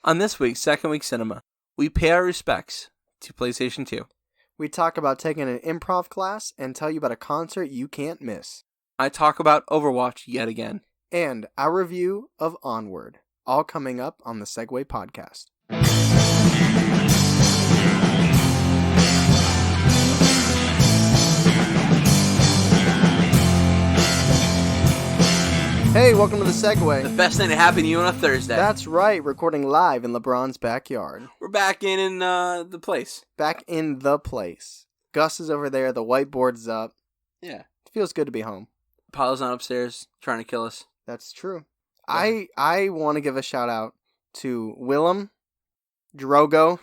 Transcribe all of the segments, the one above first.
On this week's Second Week Cinema, we pay our respects to PlayStation 2. We talk about taking an improv class and tell you about a concert you can't miss. I talk about Overwatch yet again. And our review of Onward. All coming up on the Seg-Way Podcast. Hey, welcome to the Seg-Way. The best thing to happen to you on a Thursday. That's right, recording live in LeBron's backyard. We're back in the place. Back in the place. Gus is over there, the whiteboard's up. Yeah. It feels good to be home. Paolo's not upstairs trying to kill us. That's true. Yeah. I want to give a shout out to Willem, Drogo,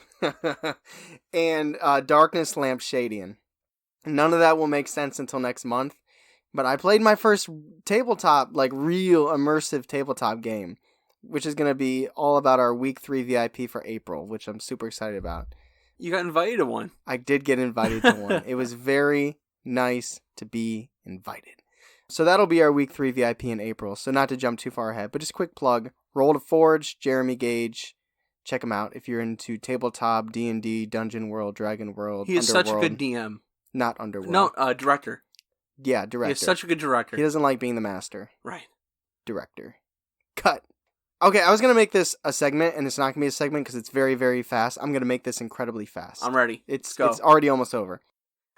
and Darkness Lamp Shadian. None of that will make sense until next month. But I played my first tabletop, real immersive tabletop game, which is going to be all about our Week 3 VIP for April, which I'm super excited about. You got invited to one. I did get invited to one. It was very nice to be invited. So that'll be our Week 3 VIP in April. So not to jump too far ahead, but just quick plug. Roll to Forge, Jeremy Gage. Check him out if you're into tabletop, D&D, Dungeon World, Dragon World, He is Underworld. such a good DM. Not Underworld. No, director. Yeah, director. He's such a good director. He doesn't like being the master. Right. Director. Cut. Okay, I was going to make this a segment, and it's not going to be a segment because it's very, very fast. I'm going to make this incredibly fast. I'm ready. It's already almost over.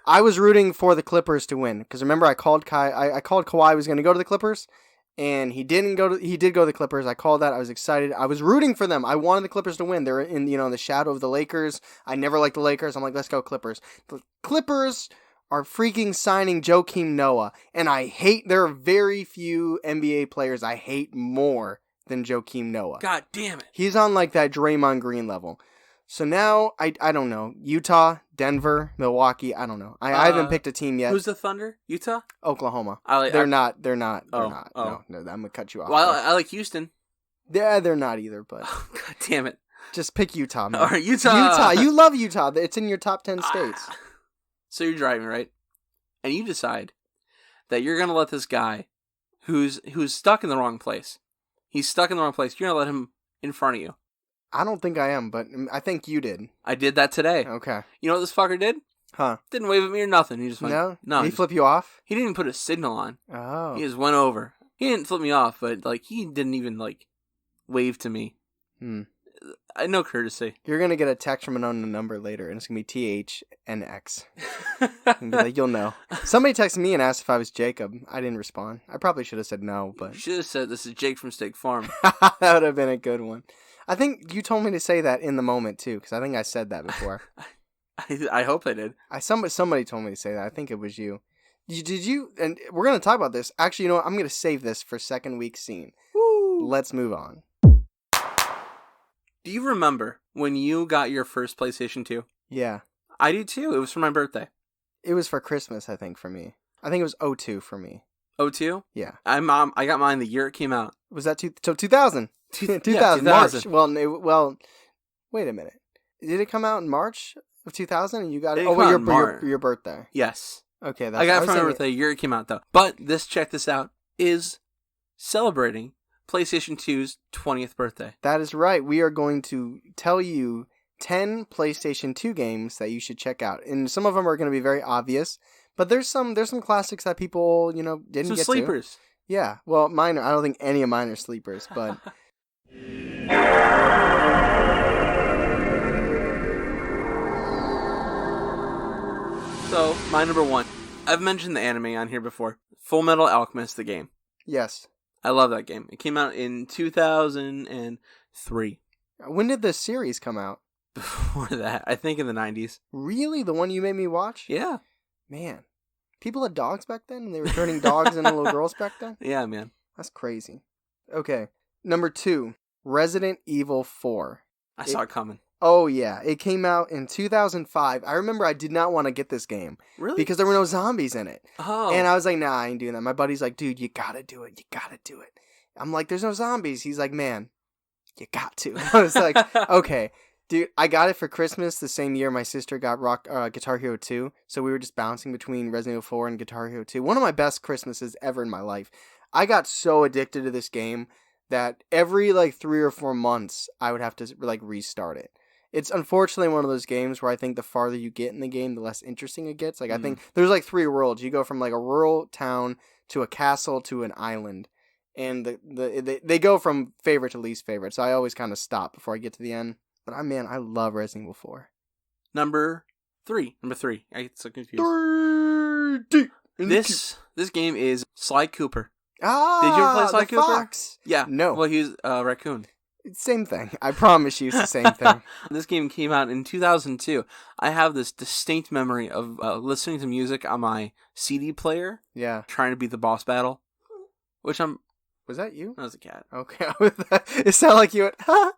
I was rooting for the Clippers to win because remember I called Kawhi was going to go to the Clippers, and he didn't go. He did go to the Clippers. I called that. I was excited. I was rooting for them. I wanted the Clippers to win. They're in the shadow of the Lakers. I never liked the Lakers. I'm like, let's go Clippers. The Clippers are freaking signing Joakim Noah, and there are very few NBA players I hate more than Joakim Noah. God damn it. He's on that Draymond Green level. So now, I don't know, Utah, Denver, Milwaukee, I don't know. I haven't picked a team yet. Who's the Thunder? Utah? Oklahoma. They're not. No, I'm going to cut you off. Well, I like Houston. Yeah, they're not either, but. God damn it. Just pick Utah, man. All right, Utah. Utah, you love Utah. It's in your top 10 states. So you're driving, right? And you decide that you're going to let this guy who's stuck in the wrong place. He's stuck in the wrong place. You're going to let him in front of you. I don't think I am, but I think you did. I did that today. Okay. You know what this fucker did? Huh. Didn't wave at me or nothing. He just went, No? Did he flip you off? He didn't even put a signal on. Oh. He just went over. He didn't flip me off, but he didn't even wave to me. I no courtesy. You're going to get a text from an unknown number later, and it's going to be THNX. And be like, you'll know. Somebody texted me and asked if I was Jacob. I didn't respond. I probably should have said no, but... You should have said, this is Jake from Steak Farm. That would have been a good one. I think you told me to say that in the moment, too, because I think I said that before. I hope I did. Somebody told me to say that. I think it was you. Did you... And we're going to talk about this. Actually, you know what? I'm going to save this for second week scene. Woo! Let's move on. Do you remember when you got your first PlayStation 2? Yeah. I do too. It was for my birthday. It was for Christmas, I think, for me. I think it was 02 for me. 02? Yeah. I got mine the year it came out. Was that 2000? 2000. Yeah, 2000. March. Well, wait a minute. Did it come out in March of 2000 and you got it? Your birthday. Yes. Okay. I got it for my birthday the year it came out, though. But check this out, is celebrating PlayStation 2's 20th birthday. That is right. We are going to tell you 10 PlayStation 2 games that you should check out. And some of them are going to be very obvious, but there's some classics that people, didn't get to. Some sleepers. Yeah. Well, mine I don't think any of mine are sleepers, but So, my number one. I've mentioned the anime on here before. Full Metal Alchemist, the game. Yes. I love that game. It came out in 2003. When did the series come out? Before that, I think in the 90s. Really? The one you made me watch? Yeah. Man. People had dogs back then, and they were turning dogs into little girls back then? Yeah, man. That's crazy. Okay. Number 2, Resident Evil 4. I saw it coming. Oh, yeah. It came out in 2005. I remember I did not want to get this game. Really? Because there were no zombies in it. Oh. And I was like, nah, I ain't doing that. My buddy's like, dude, you gotta do it. You gotta do it. I'm like, there's no zombies. He's like, man, you got to. I was like, okay. Dude, I got it for Christmas the same year my sister got Guitar Hero 2. So we were just bouncing between Resident Evil 4 and Guitar Hero 2. One of my best Christmases ever in my life. I got so addicted to this game that every like 3 or 4 months I would have to like restart it. It's unfortunately one of those games where I think the farther you get in the game, the less interesting it gets. Like I think there's like 3 worlds. You go from like a rural town to a castle to an island, and they go from favorite to least favorite. So I always kind of stop before I get to the end. But I love Resident Evil 4. Number three. I get so confused. 3. This game is Sly Cooper. Ah, did you ever play Sly Cooper? Fox. Yeah. No. Well, he's a raccoon. Same thing. I promise you, it's the same thing. This game came out in 2002. I have this distinct memory of listening to music on my CD player. Yeah. Trying to beat the boss battle. Was that you? That was a cat. Okay. It sounded like you went, huh?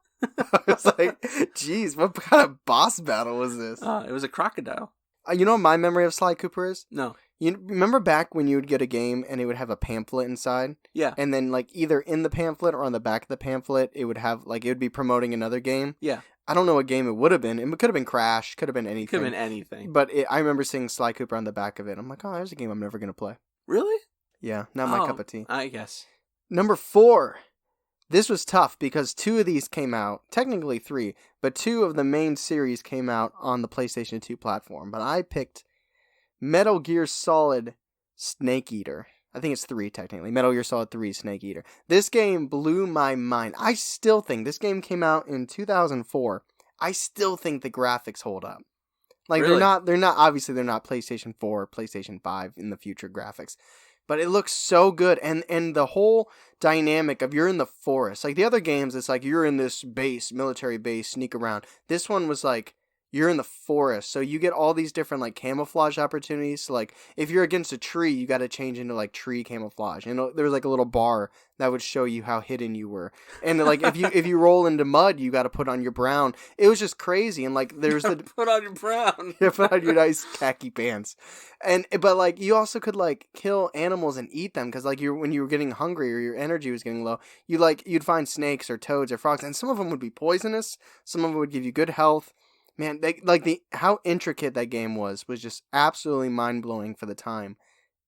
I was like, geez, what kind of boss battle was this? It was a crocodile. You know what my memory of Sly Cooper is? No. You remember back when you would get a game and it would have a pamphlet inside? Yeah. And then like either in the pamphlet or on the back of the pamphlet, it would have like, it would be promoting another game. Yeah. I don't know what game it would have been. It could have been Crash. Could have been anything. Could have been anything. But I remember seeing Sly Cooper on the back of it. I'm like, oh, there's a game I'm never going to play. Really? Yeah. Not my cup of tea. I guess. Number 4. This was tough because 2 of these came out, technically 3, but 2 of the main series came out on the PlayStation 2 platform. But I picked Metal Gear Solid Snake Eater. I think it's 3 technically. Metal Gear Solid 3 Snake Eater. This game blew my mind. I still think, this game came out in 2004. I still think the graphics hold up. Like really? they're not obviously they're not PlayStation 4 or PlayStation 5 in the future graphics. But it looks so good, and the whole dynamic of you're in the forest. Like the other games, it's like you're in this base, military base, sneak around. This one was like you're in the forest, so you get all these different like camouflage opportunities. So, like if you're against a tree, you got to change into like tree camouflage. You know, there was like a little bar that would show you how hidden you were. And like if you roll into mud, you got to put on your brown. It was just crazy. And like there's the put on your brown. Yeah, put on your nice khaki pants. But like you also could like kill animals and eat them because like when you were getting hungry or your energy was getting low, you'd find snakes or toads or frogs, and some of them would be poisonous. Some of them would give you good health. Man, how intricate that game was just absolutely mind blowing for the time.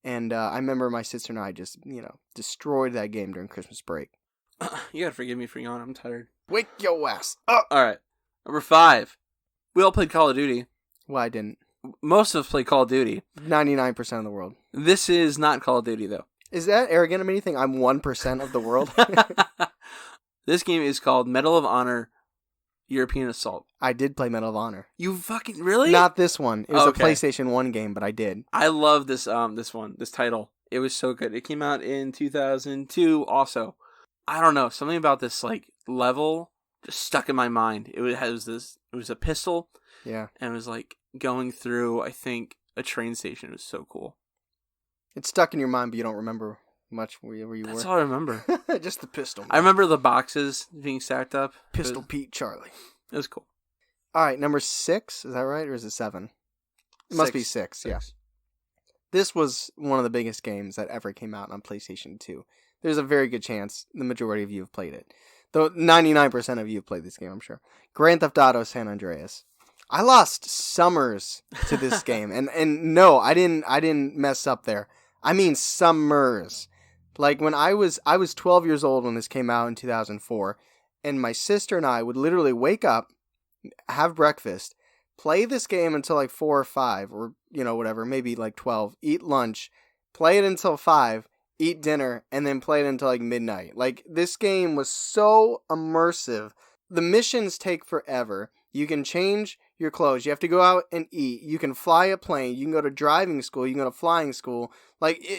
And I remember my sister and I just destroyed that game during Christmas break. You gotta forgive me for yawning. I'm tired. Wake your ass up. All right, number 5. We all played Call of Duty. Well, I didn't. Most of us play Call of Duty. 99% of the world. This is not Call of Duty, though. Is that arrogant of me to think I'm 1% of the world? This game is called Medal of Honor European Assault. I did play Medal of Honor. You fucking really? Not this one. It was okay. a PlayStation 1 game, but I did. I love this this title. It was so good. It came out in 2002 also. I don't know, something about this like level just stuck in my mind. It was a pistol. Yeah. And it was like going through, I think, a train station. It was so cool. It's stuck in your mind, but you don't remember much where you were. That's all I remember. Just the pistol. Man. I remember the boxes being stacked up. Pistol Pete Charlie. It was cool. All right, number 6. Is that right, or is it 7? It must be 6. Yeah. This was one of the biggest games that ever came out on PlayStation 2. There's a very good chance the majority of you have played it. Though 99% of you have played this game, I'm sure. Grand Theft Auto San Andreas. I lost summers to this game, and no, I didn't mess up there. I mean summers. Like when I was 12 years old when this came out in 2004, and my sister and I would literally wake up, have breakfast, play this game until like 4 or 5, or whatever, maybe like 12, eat lunch, play it until 5, eat dinner, and then play it until like midnight. Like this game was so immersive. The missions take forever. You can change your clothes. You have to go out and eat. You can fly a plane. You can go to driving school. You can go to flying school.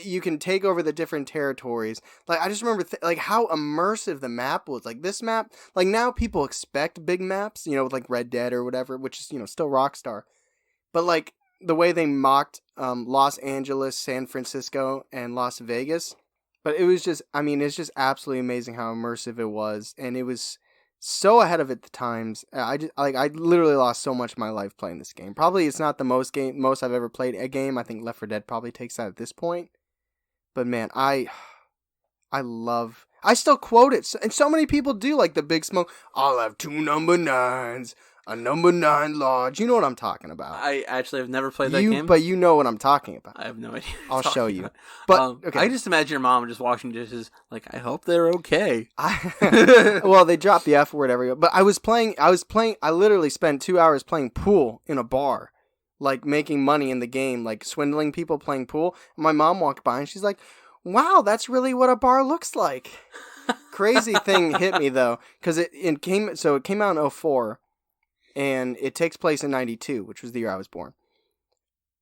You can take over the different territories. Like, I just remember, how immersive the map was. Like, this map, like, now people expect big maps, with, like, Red Dead or whatever, which is, still Rockstar. But, like, the way they mocked Los Angeles, San Francisco, and Las Vegas. But it was just, it's just absolutely amazing how immersive it was. And it was so ahead of it the times. I literally lost so much of my life playing this game. Probably it's not the most I've ever played a game. I think Left 4 Dead probably takes that at this point. But man, I still quote it, and so many people do. Like the Big Smoke, I'll have 2 number 9s. A number 9 lodge. You know what I'm talking about. I actually have never played that game. But you know what I'm talking about. I have no idea. I'll show you. About. But okay. I just imagine your mom just washing dishes. Like, I hope they're okay. Well, they dropped the F word everywhere. But I literally spent 2 hours playing pool in a bar. Like, making money in the game. Like, swindling people playing pool. And my mom walked by and she's like, wow, that's really what a bar looks like. Crazy thing hit me, though. Because it came out in 2004. And it takes place in 92, which was the year I was born.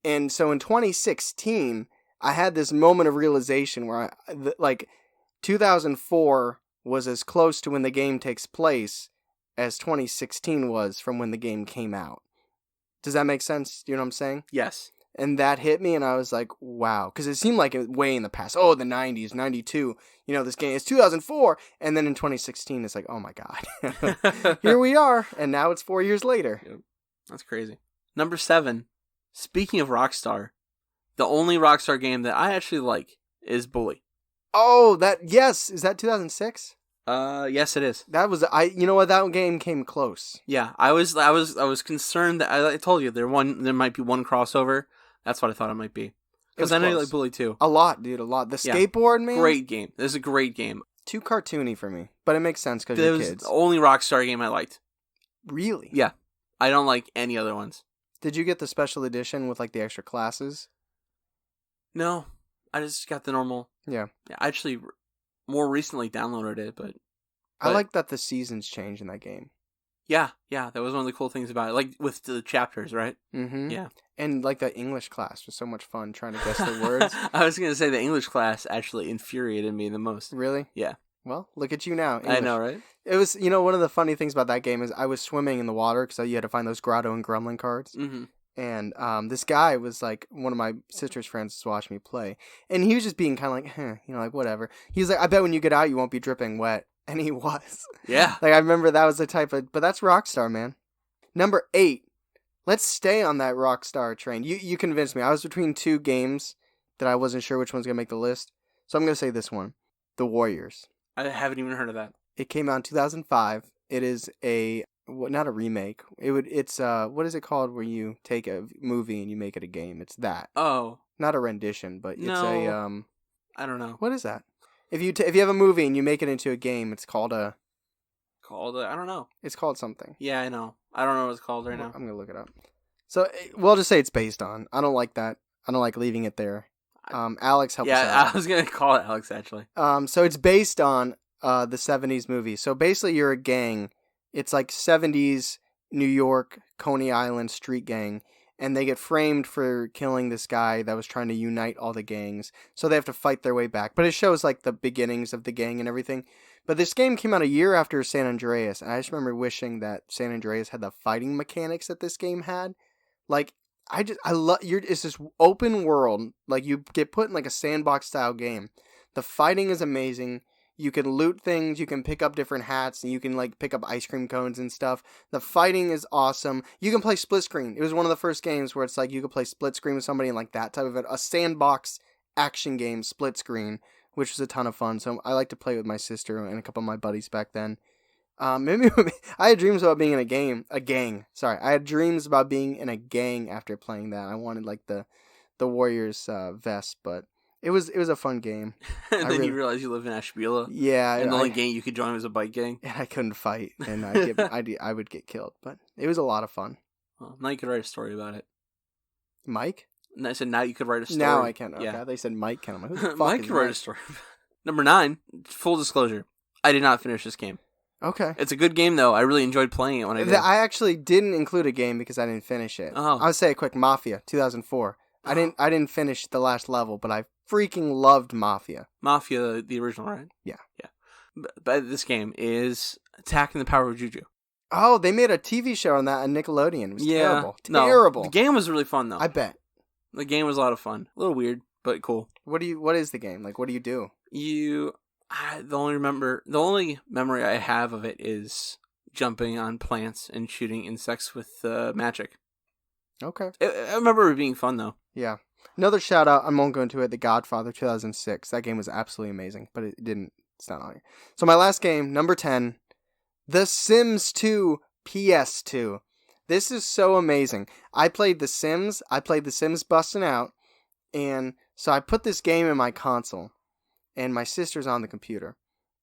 And so in 2016, I had this moment of realization where 2004 was as close to when the game takes place as 2016 was from when the game came out. Does that make sense? Do you know what I'm saying? Yes. And that hit me, and I was like, wow. Because it seemed like it way in the past. Oh, the 90s, 92. You know, this game is 2004. And then in 2016, it's like, oh my God. Here we are. And now it's 4 years later. Yep. That's crazy. Number 7. Speaking of Rockstar, the only Rockstar game that I actually like is Bully. Oh, yes. Is that 2006? Yes, it is. That was you know what, that game came close. Yeah, I was concerned that I told you there might be one crossover. That's what I thought it might be. Because I know you like Bully too. A lot, dude, a lot. The skateboard, man. Great game. This is a great game. Too cartoony for me, but it makes sense because you're kids. The only Rockstar game I liked. Really? Yeah. I don't like any other ones. Did you get the special edition with like the extra classes? No, I just got the normal. Yeah. I actually more recently downloaded it, but I like that the seasons change in that game. Yeah, that was one of the cool things about it. Like with the chapters, right? Mm-hmm. Yeah. And like the English class was so much fun trying to guess the words. I was going to say the English class actually infuriated me the most. Really? Yeah. Well, look at you now. English. I know, right? It was, one of the funny things about that game is I was swimming in the water because you had to find those Grotto and Gremlin cards. Mm-hmm. And this guy was like one of my sister's friends to watch me play. And he was just being kind of like, like whatever. He was like, I bet when you get out, you won't be dripping wet. And he was. Yeah. Like, I remember that was the type of... But that's Rockstar, man. Number 8. Let's stay on that Rockstar train. You convinced me. I was between two games that I wasn't sure which one's going to make the list. So I'm going to say this one. The Warriors. I haven't even heard of that. It came out in 2005. It is not a remake. It's what is it called where you take a movie and you make it a game? It's that. Oh. Not a rendition, but it's I don't know. What is that? If you have a movie and you make it into a game, it's called a... I don't know. It's called something. Yeah, I know. I don't know what it's called right now. I'm going to look it up. So, we'll just say it's based on. I don't like that. I don't like leaving it there. Alex, help us out. Yeah, I was going to call it Alex, actually. So it's based on the 70s movie. So basically you're a gang. It's like 70s New York, Coney Island street gang. And they get framed for killing this guy that was trying to unite all the gangs. So they have to fight their way back. But it shows like the beginnings of the gang and everything. But this game came out a year after San Andreas. And I just remember wishing that San Andreas had the fighting mechanics that this game had. Like, I love, it's this open world. Like, you get put in like a sandbox style game. The fighting is amazing. You can loot things, you can pick up different hats, and you can like pick up ice cream cones and stuff. The fighting is awesome. You can play split screen. It was one of the first games where it's like you could play split screen with somebody and like that type of a sandbox action game, split screen, which was a ton of fun. So I like to play with my sister and a couple of my buddies back then. Maybe I had dreams about being in a gang. Sorry, I had dreams about being in a gang after playing that. I wanted like the Warriors vest, but. It was a fun game. And then you realize you live in Ashbula. Yeah. And the only gang you could join was a bike gang. And I couldn't fight. And I would get killed. But it was a lot of fun. Well, now you could write a story about it. Mike? And I said now you could write a story. Now I can. Okay. Yeah. They said Mike can. I'm like, who the fuck Mike is could write a story. Number 9, full disclosure. I did not finish this game. Okay. It's a good game, though. I really enjoyed playing it when I did. I actually didn't include a game because I didn't finish it. Oh. I'll say a quick Mafia, 2004. I didn't finish the last level, but I freaking loved Mafia. Mafia, the original, right? Yeah. But this game is attacking the Power of Juju. Oh, they made a TV show on that on Nickelodeon. It was terrible. No, terrible. The game was really fun, though. I bet. The game was a lot of fun. A little weird, but cool. What is the game? Like, what do you do? The only memory I have of it is jumping on plants and shooting insects with magic. Okay. I remember it being fun, though. Yeah. Another shout out, I won't go into it, The Godfather 2006. That game was absolutely amazing, but it's not on here. So my last game, number 10, The Sims 2 PS2. This is so amazing. I played The Sims. Busting Out. And so I put this game in my console. And my sister's on the computer.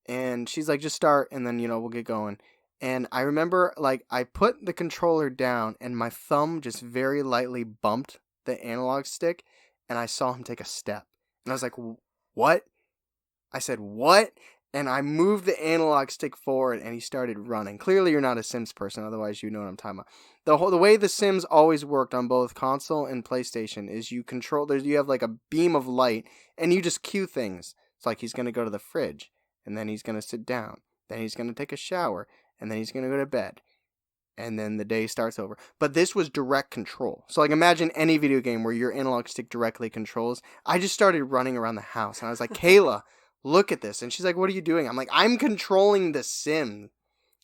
And she's like, just start, and then, we'll get going. And I remember, I put the controller down, and my thumb just very lightly bumped the analog stick, and I saw him take a step. And I was like, what? I said, what? And I moved the analog stick forward, and he started running. Clearly, you're not a Sims person, otherwise you know what I'm talking about. The way The Sims always worked on both console and PlayStation is you have like a beam of light, and you just cue things. It's like he's going to go to the fridge, and then he's going to sit down, then he's going to take a shower, and then he's going to go to bed, and then the day starts over. But this was direct control. So imagine any video game where your analog stick directly controls. I just started running around the house, and I was like, Kayla, look at this. And she's like, what are you doing? I'm like, I'm controlling the Sim.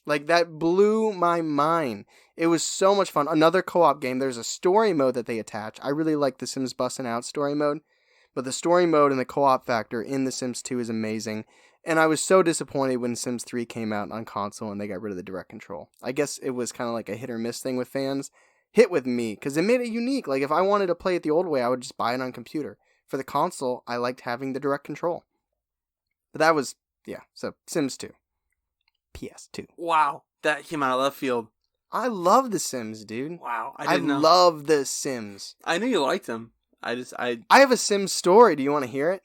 That blew my mind. It was so much fun. Another co-op game. There's a story mode that they attach. I really like the Sims Bustin' Out story mode. But the story mode and the co-op factor in The Sims 2 is amazing. And I was so disappointed when Sims 3 came out on console and they got rid of the direct control. I guess it was kind of like a hit or miss thing with fans. Hit with me, because it made it unique. If I wanted to play it the old way, I would just buy it on computer. For the console, I liked having the direct control. But that was, so Sims 2. PS2. Wow, that came out of left field. I love The Sims, dude. Wow, I love The Sims. I knew you liked them. I have a Sims story. Do you want to hear it?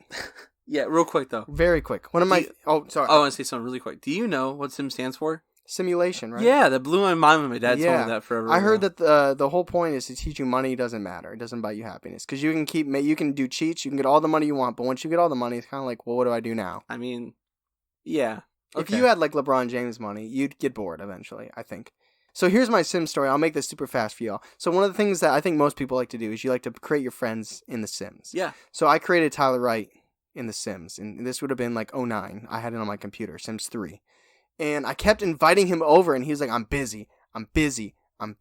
Yeah, real quick though. Very quick. Sorry. I want to say something really quick. Do you know what Sim stands for? Simulation, right? Yeah, that blew my mind when my dad told me that forever ago. I heard that the whole point is to teach you money doesn't matter. It doesn't buy you happiness. Because you can do cheats, you can get all the money you want, but once you get all the money, it's kind of like, well, what do I do now? I mean, yeah. Okay. If you had LeBron James money, you'd get bored eventually, I think. So here's my Sim story. I'll make this super fast for y'all. So one of the things that I think most people like to do is you like to create your friends in The Sims. Yeah. So I created Tyler Wright in The Sims, and this would have been 2009. I had it on my computer, Sims 3. And I kept inviting him over, and he was like, I'm busy. I'm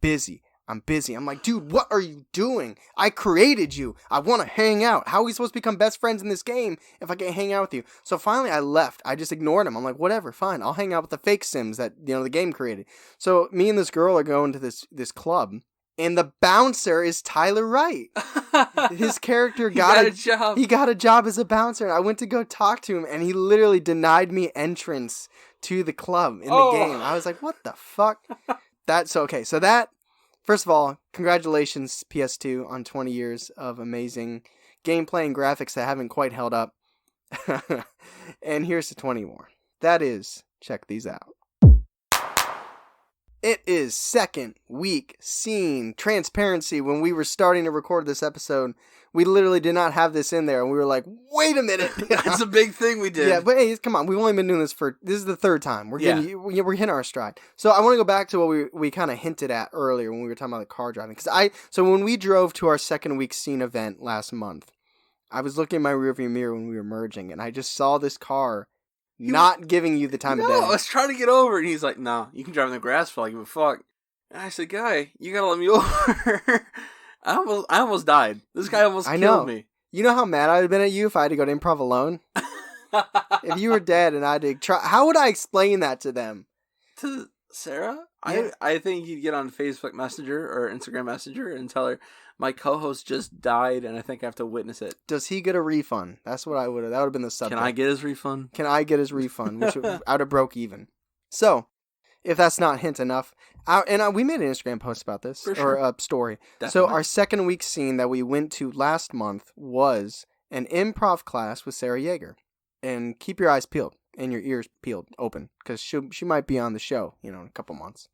like, dude, what are you doing? I created you. I want to hang out. How are we supposed to become best friends in this game if I can't hang out with you? So finally I left. I just ignored him. I'm like, whatever, fine. I'll hang out with the fake Sims that, the game created. So me and this girl are going to this club, and the bouncer is Tyler Wright. His character got a job. He got a job as a bouncer, and I went to go talk to him, and he literally denied me entrance to the club in the game. I was like, what the fuck? So that, first of all, congratulations, PS2, on 20 years of amazing gameplay and graphics that haven't quite held up. And here's to 20 more. That is, check these out. It is second week scene transparency. When we were starting to record this episode, we literally did not have this in there, and we were like, wait a minute. That's a big thing we did. Yeah, but hey, come on. We've only been doing this is the third time. We're hitting our stride. So I want to go back to what we kind of hinted at earlier when we were talking about the car driving. So when we drove to our second week scene event last month, I was looking in my rearview mirror when we were merging, and I just saw this car not giving you the time of day. I was trying to get over, and he's like, nah, you can drive in the grass for give a fuck. And I said, guy, you gotta let me over. I almost died. This guy almost killed me. You know how mad I would have been at you if I had to go to improv alone? If you were dead and I had to try, how would I explain that to them? To Sarah? Yeah. I think you'd get on Facebook Messenger or Instagram Messenger and tell her, my co-host just died and I think I have to witness it. Does he get a refund? That's what that would have been the subject. Can I get his refund? Which I would have broke even. So, if that's not hint enough, we made an Instagram post about this, or a story. Definitely. So our second week scene that we went to last month was an improv class with Sarah Yeager. And keep your eyes peeled and your ears peeled open, because she might be on the show, in a couple months.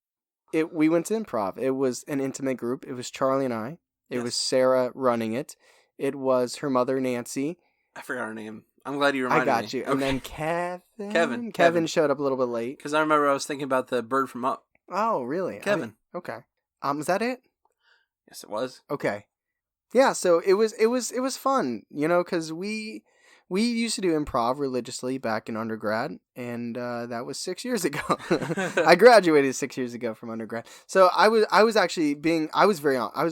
We went to improv. It was an intimate group. It was Charlie and I. It was Sarah running it. It was her mother, Nancy. I forgot her name. I'm glad you reminded me. I got you. Okay. And then Kevin. Kevin showed up a little bit late. Because I remember I was thinking about the bird from Up. Oh, really? Kevin. Okay. Was that it? Yes, it was. Okay. Yeah, so it was fun, because we used to do improv religiously back in undergrad, and that was 6 years ago. I graduated 6 years ago from undergrad. So I was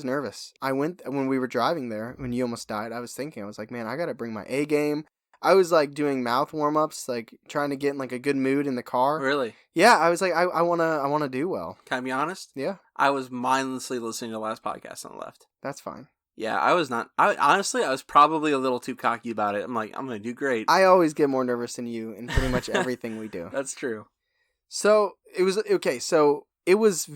nervous. I went, when we were driving there, when you almost died, I was like, man, I got to bring my A game. I was like doing mouth warm-ups, like trying to get in like a good mood in the car. Really? Yeah, I was like, I wanna do well. Can I be honest? Yeah. I was mindlessly listening to the last podcast on the left. That's fine. Yeah, I was not. Honestly, I was probably a little too cocky about it. I'm like, I'm going to do great. I always get more nervous than you in pretty much everything we do. That's true. So it was okay. So it was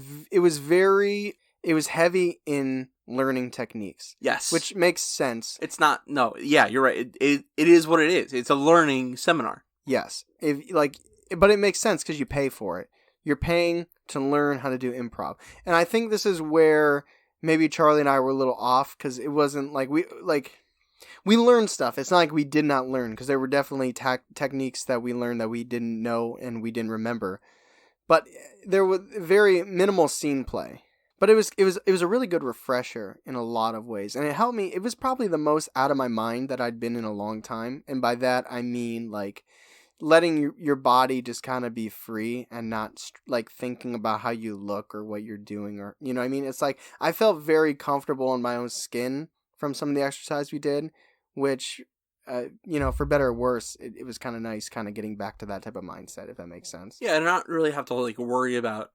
heavy in learning techniques. Yes. Which makes sense. It's not, no, yeah, you're right. It is what it is. It's a learning seminar. Yes. But it makes sense because you pay for it. You're paying to learn how to do improv. And I think this is where maybe Charlie and I were a little off because it wasn't like we learned stuff. It's not like we did not learn because there were definitely techniques that we learned that we didn't know and we didn't remember. But there was very minimal scene play. But it was a really good refresher in a lot of ways. And it helped me. It was probably the most out of my mind that I'd been in a long time. And by that, I mean like letting your body just kind of be free and not like thinking about how you look or what you're doing or, you know what I mean? It's like I felt very comfortable in my own skin from some of the exercise we did, which, for better or worse, it was kind of nice kind of getting back to that type of mindset, if that makes sense. Yeah, and not really have to like worry about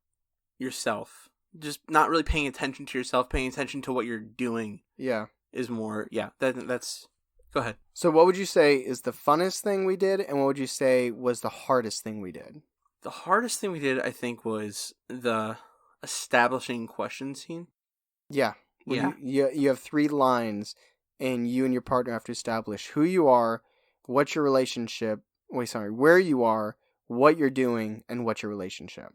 yourself. Just not really paying attention to yourself, paying attention to what you're doing. Yeah. Is more, yeah, that's... Go ahead. So what would you say is the funnest thing we did, and what would you say was the hardest thing we did? The hardest thing we did, I think, was the establishing question scene. Yeah. Yeah. You have 3 lines, and you and your partner have to establish who you are, what's your relationship, where you are, what you're doing, and what's your relationship.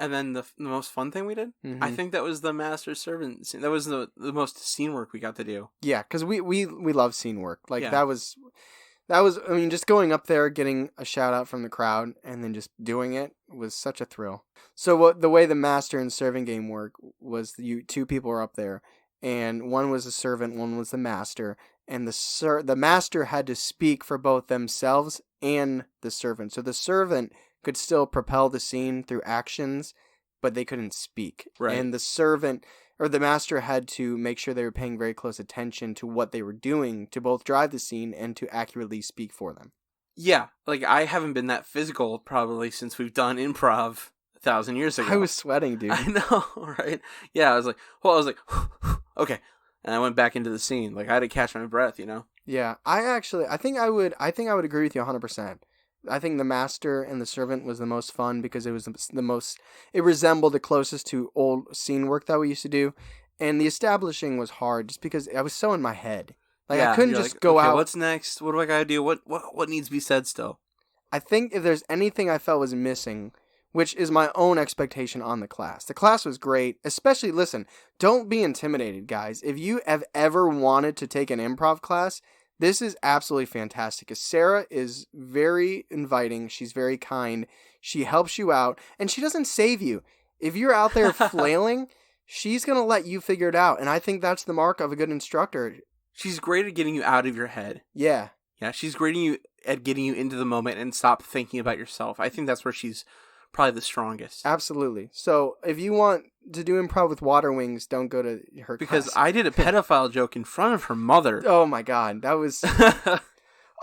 And then the most fun thing we did, I think that was the master servant scene. That was the most scene work we got to do. Yeah, because we love scene work. Like Yeah. that was. I mean, just going up there, getting a shout out from the crowd, and then just doing it was such a thrill. So the way the master and servant game work was, 2 people were up there, and one was the servant, one was the master, and the master had to speak for both themselves and the servant. So the servant could still propel the scene through actions, but they couldn't speak. Right. And the servant or the master had to make sure they were paying very close attention to what they were doing to both drive the scene and to accurately speak for them. Yeah, like I haven't been that physical probably since we've done improv 1,000 years ago. I was sweating, dude. I know, right? Yeah, I was like, okay. And I went back into the scene. Like I had to catch my breath, you know? Yeah, I think I would agree with you 100%. I think the master and the servant was the most fun because it was it resembled the closest to old scene work that we used to do. And the establishing was hard just because I was so in my head. Like yeah, I couldn't just go out. What's next? What do I gotta do? What needs to be said still? I think if there's anything I felt was missing, which is my own expectation on the class was great, especially, listen, don't be intimidated, guys. If you have ever wanted to take an improv class, this is absolutely fantastic. Sarah is very inviting. She's very kind. She helps you out, and she doesn't save you. If you're out there flailing, she's going to let you figure it out, and I think that's the mark of a good instructor. She's great at getting you out of your head. Yeah. Yeah, she's great at getting you into the moment and stop thinking about yourself. I think that's where she's probably the strongest. Absolutely. So if you want to do improv with water wings, don't go to her because class. I did a pedophile joke in front of her mother. Oh my god, that was...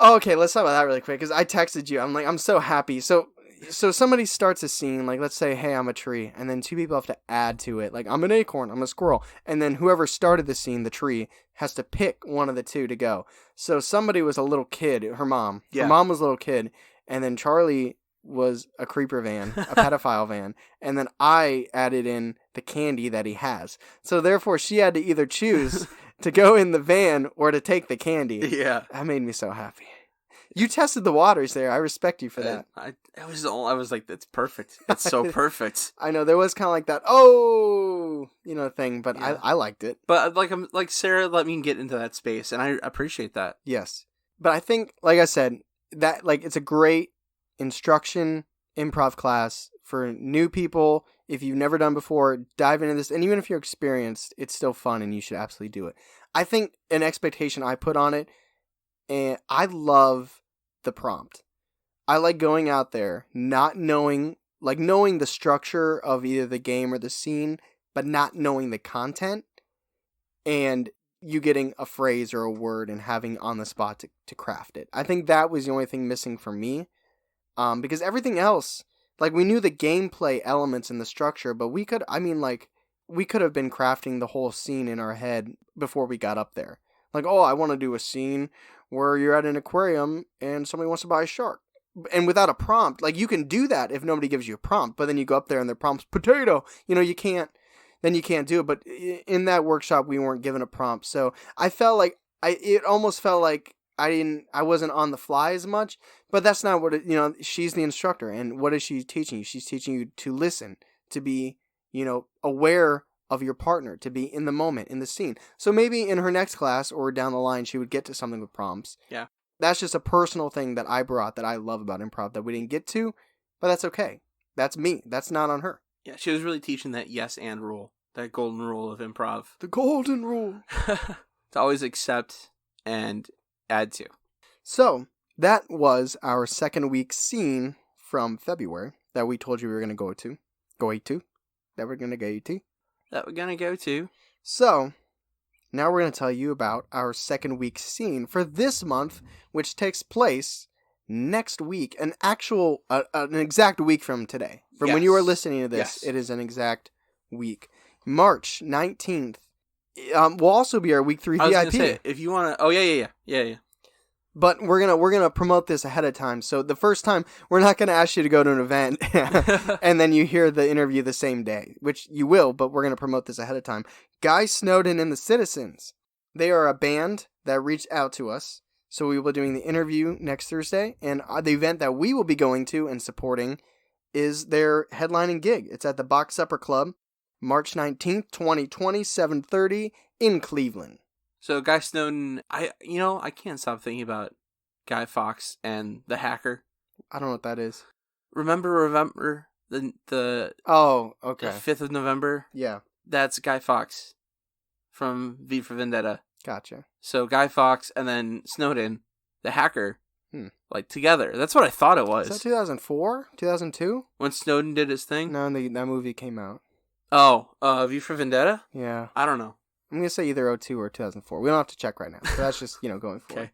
Okay, let's talk about that really quick, because I texted you. I'm like, I'm so happy. So somebody starts a scene, like, let's say, hey, I'm a tree, and then 2 people have to add to it. Like, I'm an acorn, I'm a squirrel. And then whoever started the scene, the tree, has to pick one of the 2 to go. So somebody was a little kid, her mom. Yeah. Her mom was a little kid, and then Charlie was a creeper van, a pedophile van, and then I added in the candy that he has. So therefore, she had to either choose to go in the van or to take the candy. Yeah. That made me so happy. You tested the waters there. I respect you for that. I was like, that's perfect. It's so perfect. I know there was kind of like that, thing, but Yeah. I liked it. But I'm like Sarah let me get into that space, and I appreciate that. Yes. But I think, like I said, that it's a great instruction improv class for new people. If you've never done before, dive into this, and even if you're experienced, it's still fun and you should absolutely do it. I think an expectation I put on it, and I love the prompt. I like going out there not knowing the structure of either the game or the scene, but not knowing the content, and you getting a phrase or a word and having on the spot to craft it. I think that was the only thing missing for me. Because everything else, like, we knew the gameplay elements and the structure, but we could have been crafting the whole scene in our head before we got up there. Like, oh, I want to do a scene where you're at an aquarium and somebody wants to buy a shark. And without a prompt, like, you can do that if nobody gives you a prompt, but then you go up there and their prompt's potato. You can't do it. But in that workshop, we weren't given a prompt. So I felt like, it almost felt like I wasn't on the fly as much, but that's not what she's the instructor. And what is she teaching you? She's teaching you to listen, to be, aware of your partner, to be in the moment, in the scene. So maybe in her next class or down the line, she would get to something with prompts. Yeah. That's just a personal thing that I brought that I love about improv that we didn't get to, but that's okay. That's me. That's not on her. Yeah, she was really teaching that yes and rule, that golden rule of improv. The golden rule. To always accept and add to. So, that was our second week scene from February that we told you we were going to go to. That we're going to go to. So, now we're going to tell you about our second week scene for this month, which takes place next week. An exact week from today. From when you are listening to this, It is an exact week. March 19th. Will also be our week 3 I was VIP. gonna say, if you want to... Oh, yeah. But we're gonna promote this ahead of time. So the first time, we're not gonna ask you to go to an event and then you hear the interview the same day, which you will. But we're gonna promote this ahead of time. Guy Snowdon and the Citizens. They are a band that reached out to us, so we will be doing the interview next Thursday. And the event that we will be going to and supporting is their headlining gig. It's at the Box Supper Club, March 19th, 2020, 7:30 in Cleveland. So Guy Snowdon, I can't stop thinking about Guy Fawkes and the hacker. I don't know what that is. Remember the Oh, okay. the 5th of November? Yeah. That's Guy Fawkes from V for Vendetta. Gotcha. So Guy Fawkes and then Snowdon, the hacker, like together. That's what I thought it was. Is that 2004? 2002? When Snowdon did his thing? No, that movie came out. Oh, V for Vendetta? Yeah. I don't know. I'm going to say either 2002 or 2004. We don't have to check right now. So that's just, going forward. Okay.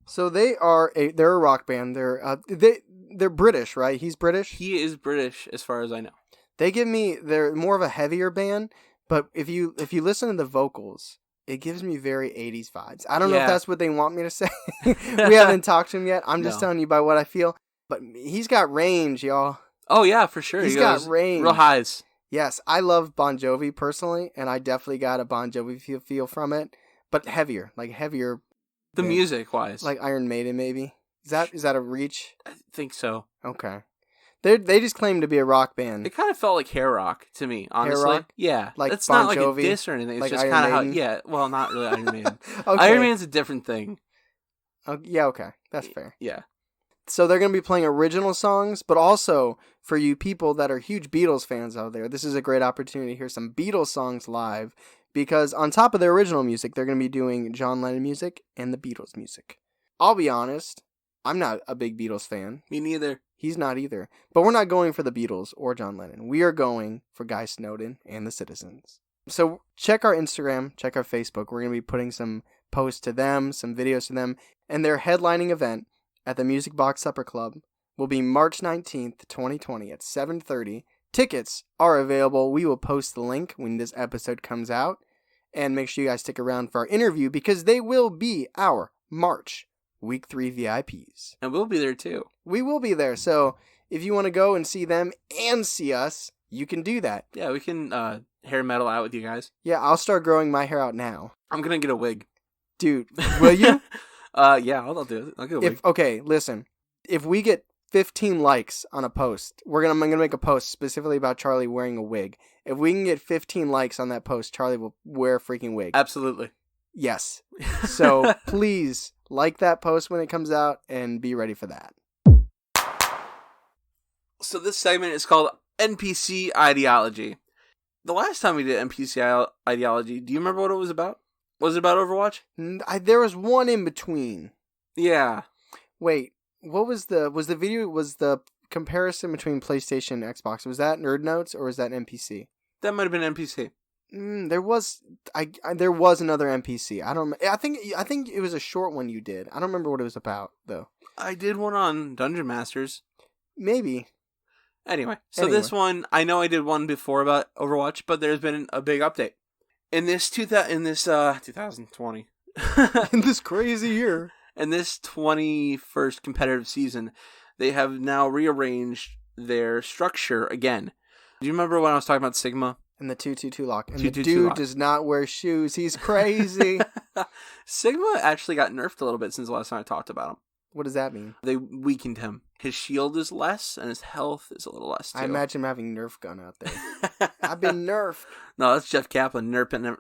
So they're a rock band. They're British, right? He's British? He is British as far as I know. They're more of a heavier band, but if you listen to the vocals, it gives me very 80s vibes. I don't know if that's what they want me to say. We haven't talked to him yet. I'm just telling you by what I feel. But he's got range, y'all. Oh, yeah, for sure. He's got range. Real highs. Yes, I love Bon Jovi personally, and I definitely got a Bon Jovi feel from it, but heavier. The music-wise. Like Iron Maiden, maybe? Is that a reach? I think so. Okay. They just claim to be a rock band. It kind of felt like hair rock to me, honestly. Hair rock? Yeah. Like it's Bon not like Jovi? a diss or anything. It's like just Iron kind of how... Maiden? Yeah, well, not really Iron Maiden. Okay. Iron Maiden's a different thing. Yeah, okay. That's fair. Yeah. So they're going to be playing original songs, but also for you people that are huge Beatles fans out there, this is a great opportunity to hear some Beatles songs live, because on top of their original music, they're going to be doing John Lennon music and the Beatles music. I'll be honest, I'm not a big Beatles fan. Me neither. He's not either. But we're not going for the Beatles or John Lennon. We are going for Guy Snowdon and the Citizens. So check our Instagram, check our Facebook. We're going to be putting some posts to them, some videos to them, and their headlining event at the Music Box Supper Club will be March 19th, 2020 at 7:30. Tickets are available. We will post the link when this episode comes out. And make sure you guys stick around for our interview, because they will be our March Week 3 VIPs. And we'll be there too. We will be there. So if you want to go and see them and see us, you can do that. Yeah, we can hair metal out with you guys. Yeah, I'll start growing my hair out now. I'm going to get a wig. Dude, will you? Yeah, I'll do it. I'll get a wig. Okay, listen. If we get 15 likes on a post, I'm gonna make a post specifically about Charlie wearing a wig. If we can get 15 likes on that post, Charlie will wear a freaking wig. Absolutely. Yes. So please like that post when it comes out and be ready for that. So this segment is called NPC Ideology. The last time we did NPC Ideology, do you remember what it was about? Was it about Overwatch? There was one in between. Yeah. Wait, what was the comparison between PlayStation and Xbox? Was that Nerd Notes or was that NPC? That might have been NPC. There was there was another NPC. I think it was a short one you did. I don't remember what it was about though. I did one on Dungeon Masters. Maybe. Anyway, this one, I know I did one before about Overwatch, but there's been a big update. In this 2020. In this crazy year. In this 21st competitive season, they have now rearranged their structure again. Do you remember when I was talking about Sigma? And the 222 lock. And 222 the dude lock. does not wear shoes. He's crazy. Sigma actually got nerfed a little bit since the last time I talked about him. What does that mean? They weakened him. His shield is less, and his health is a little less, too. I imagine him having Nerf gun out there. I've been nerfed. No, that's Jeff Kaplan. Nerfing.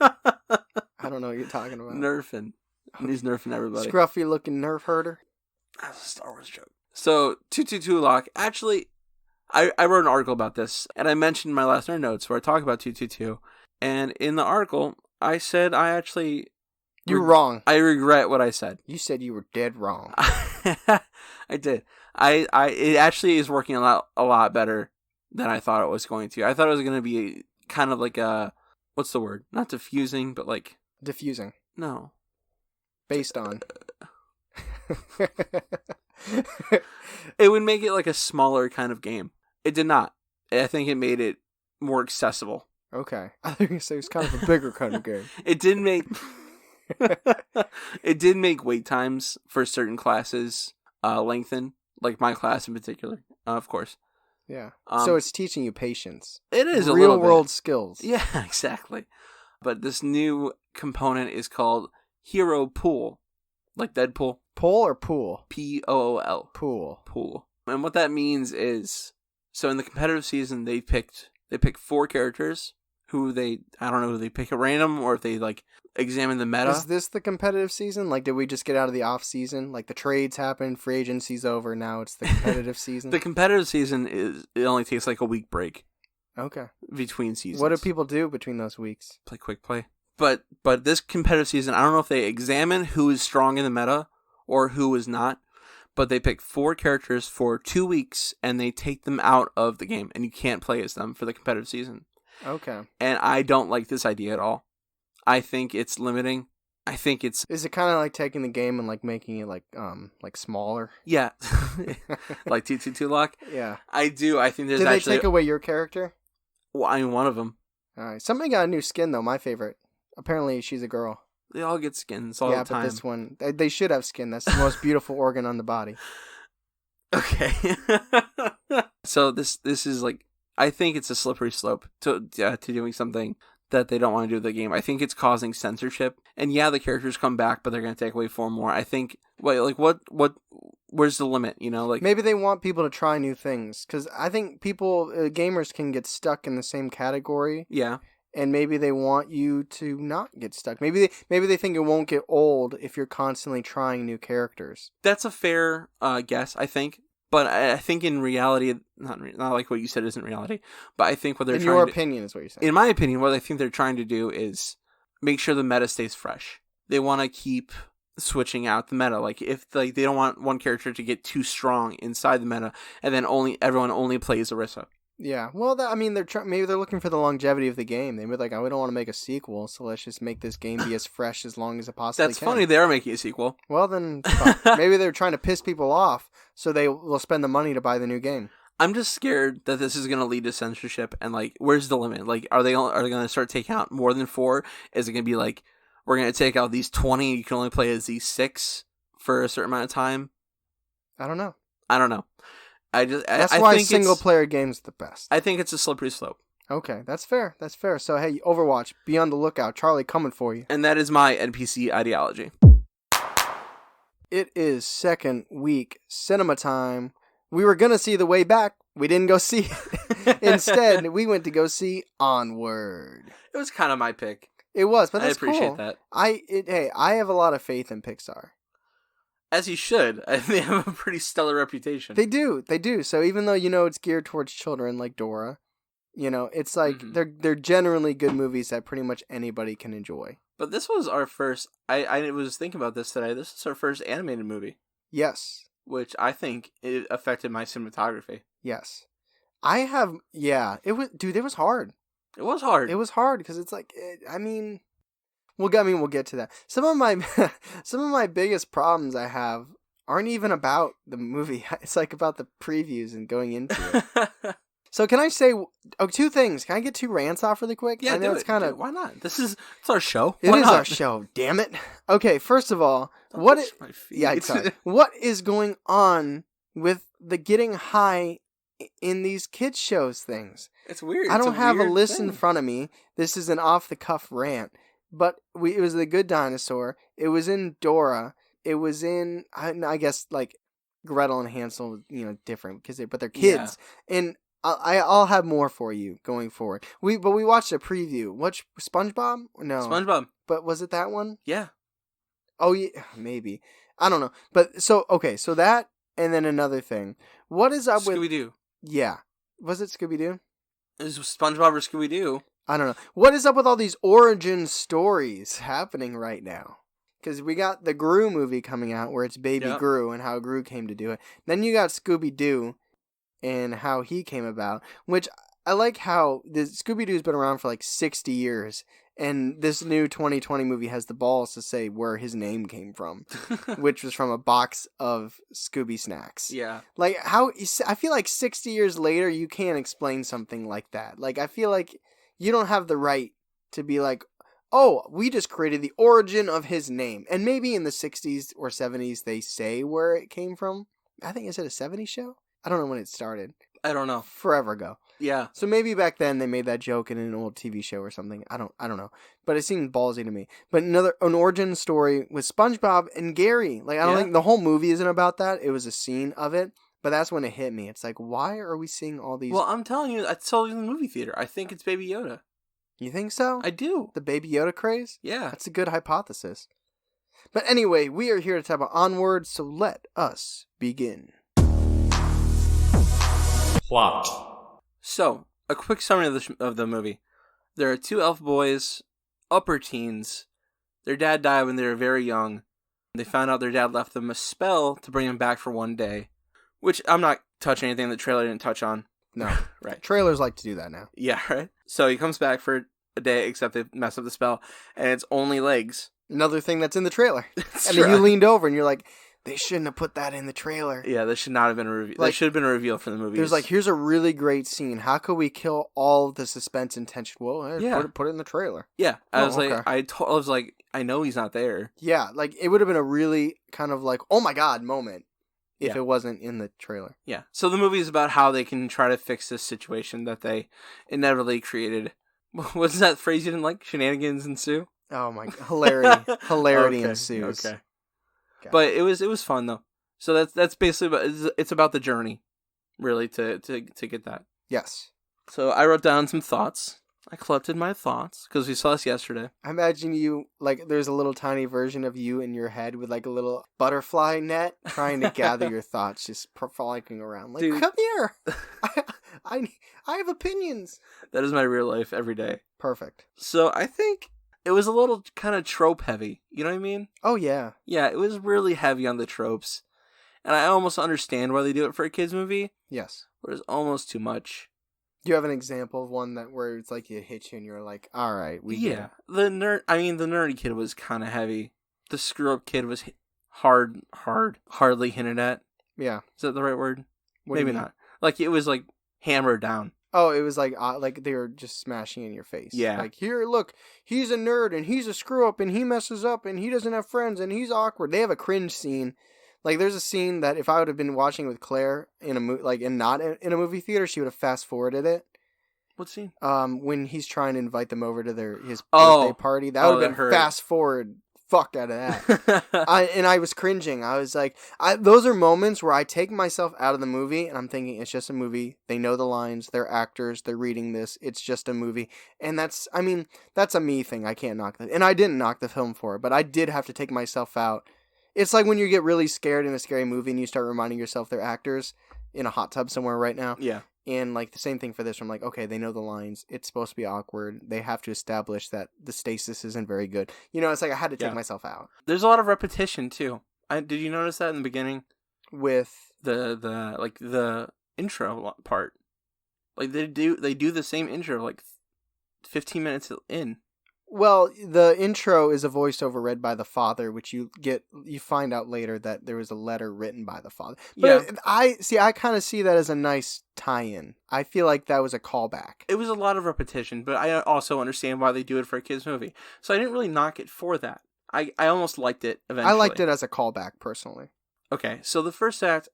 I don't know what you're talking about. Nerfing. He's nerfing everybody. Scruffy looking Nerf herder. That's a Star Wars joke. So, 222 lock. Actually, I wrote an article about this, and I mentioned in my last nerd notes where I talk about 222. And in the article, I said I actually... You're wrong. I regret what I said. You said you were dead wrong. I did. It actually is working a lot better than I thought it was going to. I thought it was going to be kind of like a... What's the word? Not diffusing, but like... Diffusing. No. Based on... It would make it like a smaller kind of game. It did not. I think it made it more accessible. Okay. I think you say it's kind of a bigger kind of game. It did make... It did make wait times for certain classes lengthen, like my class in particular, of course. Yeah. So it's teaching you patience. It is real world skills. Yeah, exactly. But this new component is called Hero Pool, like Deadpool. Pool or pool? Pool. Pool. And what that means is, so in the competitive season, they picked 4 characters who I don't know if they pick at random or if they like examine the meta. Is this the competitive season? Like, did we just get out of the off season? Like the trades happened, free agency's over, now it's the competitive season? The competitive season it only takes like a week break. Okay. Between seasons. What do people do between those weeks? Play quick play. But this competitive season, I don't know if they examine who is strong in the meta or who is not, but they pick 4 characters for 2 weeks and they take them out of the game and you can't play as them for the competitive season. Okay. And I don't like this idea at all. I think it's limiting. I think it's... Is it kind of like taking the game and like making it like smaller? Yeah. Like 222 lock? Yeah. I do. I think there's Did actually... they take away your character? Well, I mean, one of them. Alright. Somebody got a new skin though, my favorite. Apparently she's a girl. They all get skins all the time. Yeah, but this one... They should have skin. That's the most beautiful organ on the body. Okay. So this is like... I think it's a slippery slope to doing something that they don't want to do with the game. I think it's causing censorship. And yeah, the characters come back, but they're going to take away 4 more. I think, where's the limit? You know, like maybe they want people to try new things. Because I think gamers can get stuck in the same category. Yeah. And maybe they want you to not get stuck. Maybe they think it won't get old if you're constantly trying new characters. That's a fair guess, I think. But I think in reality, not like what you said isn't reality, but I think what they're in trying your to... opinion is what you're saying. In my opinion, what I think they're trying to do is make sure the meta stays fresh. They want to keep switching out the meta. Like, if they don't want one character to get too strong inside the meta, and then everyone only plays Orisa. Yeah, well, maybe they're looking for the longevity of the game. They'd be like, we don't want to make a sequel, so let's just make this game be as fresh as long as it possibly can. That's funny, they are making a sequel. Well, then, maybe they're trying to piss people off, so they will spend the money to buy the new game. I'm just scared that this is going to lead to censorship, and, like, where's the limit? Like, are they going to start taking out more than 4? Is it going to be like, we're going to take out these 20, you can only play as these 6 for a certain amount of time? I don't know. That's why single-player games are the best. I think it's a slippery slope. Okay, that's fair. So, hey, Overwatch, be on the lookout. Charlie coming for you. And that is my NPC ideology. It is second week cinema time. We were going to see The Way Back. We didn't go see it. Instead, we went to go see Onward. It was kind of my pick. It was, but that's cool. I appreciate that. I have a lot of faith in Pixar. As you should. They have a pretty stellar reputation. They do. So even though, it's geared towards children like Dora, it's like they're generally good movies that pretty much anybody can enjoy. But this was our first... I was thinking about this today. This is our first animated movie. Yes. Which I think it affected my cinematography. Yes. It was hard. It was hard. It was hard because it's like, we'll get to that. Some of my biggest problems I have aren't even about the movie. It's like about the previews and going into it. So can I say two things? Can I get 2 rants off really quick? Yeah, I know do it's it. kind of Why not? It's our show. It Why is not? our show. Damn it. Okay, first of all, Don't what? touch my feet. Yeah, sorry. What is going on with the getting high in these kids shows things? It's weird. I don't have a list thing. in front of me. This is an off the cuff rant, but it was The Good Dinosaur. It was in Dora. It was in I guess like Gretel and Hansel. Different but they're kids and. I'll have more for you going forward. We watched a preview. What, SpongeBob? No. SpongeBob. But was it that one? Yeah. Oh yeah, maybe. I don't know. But so that and then another thing. What is up with Scooby-Doo? Yeah. Was it Scooby-Doo? Is SpongeBob or Scooby-Doo? I don't know. What is up with all these origin stories happening right now? Because we got the Gru movie coming out where it's Baby Gru and how Gru came to do it. Then you got Scooby-Doo and how he came about, which I like how the Scooby-Doo's been around for like 60 years, and this new 2020 movie has the balls to say where his name came from, which was from a box of Scooby snacks. Yeah. Like, I feel like 60 years later, you can't explain something like that. Like, I feel like you don't have the right to be like, oh, we just created the origin of his name. And maybe in the 60s or 70s, they say where it came from. I think, is it a 70s show? I don't know when it started. I don't know. Forever ago. Yeah. So maybe back then they made that joke in an old TV show or something. I don't know. But it seemed ballsy to me. But an origin story with SpongeBob and Gary. Like, I don't think the whole movie isn't about that. It was a scene of it. But that's when it hit me. It's like, why are we seeing all these... Well, I'm telling you, I saw it in the movie theater. I think it's Baby Yoda. You think so? I do. The Baby Yoda craze? Yeah. That's a good hypothesis. But anyway, we are here to talk about Onward, so let us begin. Plot. So, a quick summary of the movie. There are 2 elf boys, upper teens. Their dad died when they were very young. They found out their dad left them a spell to bring them back for one day. Which, I'm not touching anything the trailer didn't touch on. No. Right. Trailers like to do that now. Yeah, right? So he comes back for a day, except they mess up the spell, and it's only legs. Another thing that's in the trailer. That's and then right. you leaned over and you're like, they shouldn't have put that in the trailer. Yeah, this should not have been a reveal. Like, that should have been a reveal for the movie. There's like, here's a really great scene. How could we kill all the suspense and tension? Well, put it in the trailer. Yeah, I was okay. like, I was like, I know he's not there. Yeah, like it would have been a really kind of like, oh my god moment if it wasn't in the trailer. Yeah. So the movie is about how they can try to fix this situation that they inevitably created. What's that phrase you didn't like? Shenanigans ensue? Oh my god. Hilarity Okay, ensues. Okay. But it was fun though. So that's basically it's about the journey, really, to get that. Yes. So I wrote down some thoughts. I collected my thoughts because we saw this yesterday. I imagine you, like, there's a little tiny version of you in your head with, like, a little butterfly net trying to gather your thoughts, just frolicking around. Like, Dude. come here! I have opinions! That is my real life every day. Perfect. So I think it was a little kind of trope heavy. You know what I mean? Oh, yeah. Yeah, it was really heavy on the tropes. And I almost understand why they do it for a kid's movie, Yes. but it's almost too much. Do you have an example of one where it's like it hits you and you're like, all right, we get it. The nerdy kid was kind of heavy. The screw up kid was hardly hinted at. Yeah. Is that the right word? What do you Maybe mean? not. Like it was like hammered down. Oh, it was like they were just smashing in your face. Yeah. Like, here, look, he's a nerd and he's a screw up and he messes up and he doesn't have friends and he's awkward. They have a cringe scene. Like, there's a scene that if I would have been watching with Claire in not in a movie theater, she would have fast forwarded it. What scene? When he's trying to invite them over to his Oh. birthday party, that would have been hurt. fast forward. Fuck out of that. I was cringing. I was like, those are moments where I take myself out of the movie and I'm thinking it's just a movie. They know the lines. They're actors. They're reading this. It's just a movie. And that's a me thing. I can't knock that. And I didn't knock the film for it, but I did have to take myself out. It's like when you get really scared in a scary movie and you start reminding yourself they're actors in a hot tub somewhere right now. Yeah. And like the same thing for this. I'm like, okay, they know the lines. It's supposed to be awkward. They have to establish that the stasis isn't very good. You know, it's like I had to take myself out. There's a lot of repetition too. Did you notice that in the beginning? With the intro part. Like they do the same intro like 15 minutes in. Well, the intro is a voiceover read by the father, which you find out later that there was a letter written by the father. But I kind of see that as a nice tie-in. I feel like that was a callback. It was a lot of repetition, but I also understand why they do it for a kids movie. So I didn't really knock it for that. I almost liked it eventually. I liked it as a callback, personally. Okay, so the first act,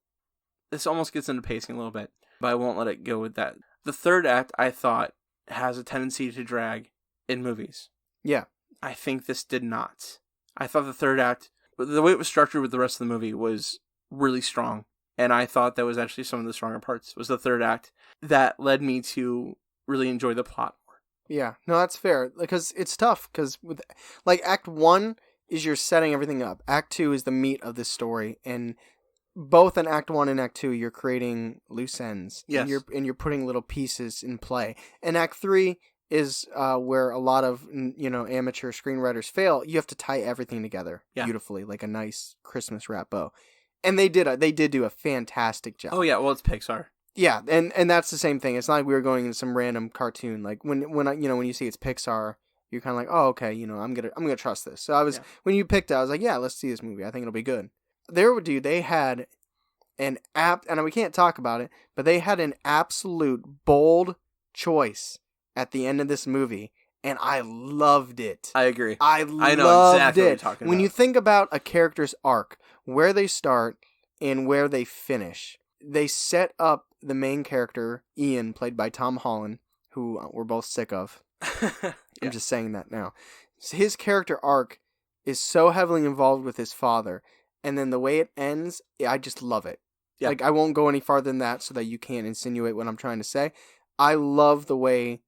this almost gets into pacing a little bit, but I won't let it go with that. The third act, I thought, has a tendency to drag in movies. Yeah. I think this did not. I thought the third act, the way it was structured with the rest of the movie was really strong. And I thought that was actually some of the stronger parts, was the third act. That led me to really enjoy the plot more. Yeah. No, that's fair. Because it's tough. Because Act 1 is you're setting everything up. Act 2 is the meat of the story. And both in Act 1 and Act 2, you're creating loose ends. Yes. And you're putting little pieces in play. And Act 3 is where a lot of amateur screenwriters fail. You have to tie everything together beautifully, like a nice Christmas wrap bow, and they did do a fantastic job. Oh yeah, well it's Pixar. Yeah, and that's the same thing. It's not like we were going into some random cartoon. Like when you see it's Pixar, you're kind of like, oh okay, I'm gonna trust this. So when you picked it, I was like, yeah, let's see this movie. I think it'll be good. They had and we can't talk about it, but they had an absolute bold choice at the end of this movie, and I loved it. I agree. I know exactly what you're talking when about. you think about a character's arc, where they start and where they finish, they set up the main character, Ian, played by Tom Holland, who we're both sick of. I'm just saying that now. His character arc is so heavily involved with his father, and then the way it ends, I just love it. Yeah. Like, I won't go any farther than that so that you can't insinuate what I'm trying to say. I love the way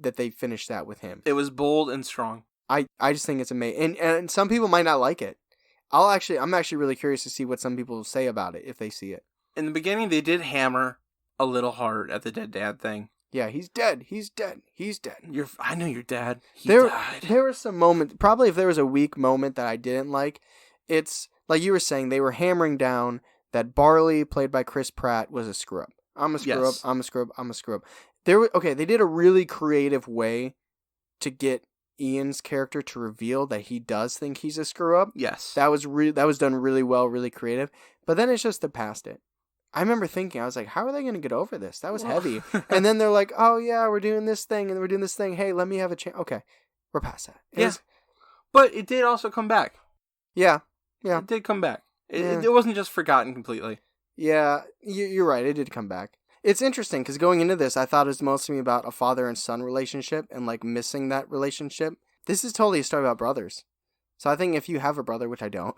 that they finished that with him. It was bold and strong. I just think it's amazing. And some people might not like it. I'm actually really curious to see what some people say about it if they see it. In the beginning, they did hammer a little hard at the dead dad thing. Yeah, he's dead. He's dead. He's dead. I know your dad. He died. There were some moments, probably if there was a weak moment that I didn't like, it's like you were saying, they were hammering down that Barley, played by Chris Pratt, was a screw up. I'm a screw up. I'm a screw up. I'm a screw up. They did a really creative way to get Ian's character to reveal that he does think he's a screw up. Yes. That was done really well, really creative. But then it's just they're past it. I remember thinking, I was like, how are they going to get over this? That was heavy. And then they're like, oh yeah, we're doing this thing and we're doing this thing. Hey, let me have a chance. Okay, we're past that. But it did also come back. Yeah. It did come back. It wasn't just forgotten completely. Yeah, you're right. It did come back. It's interesting because going into this, I thought it was mostly about a father and son relationship and like missing that relationship. This is totally a story about brothers. So I think if you have a brother, which I don't,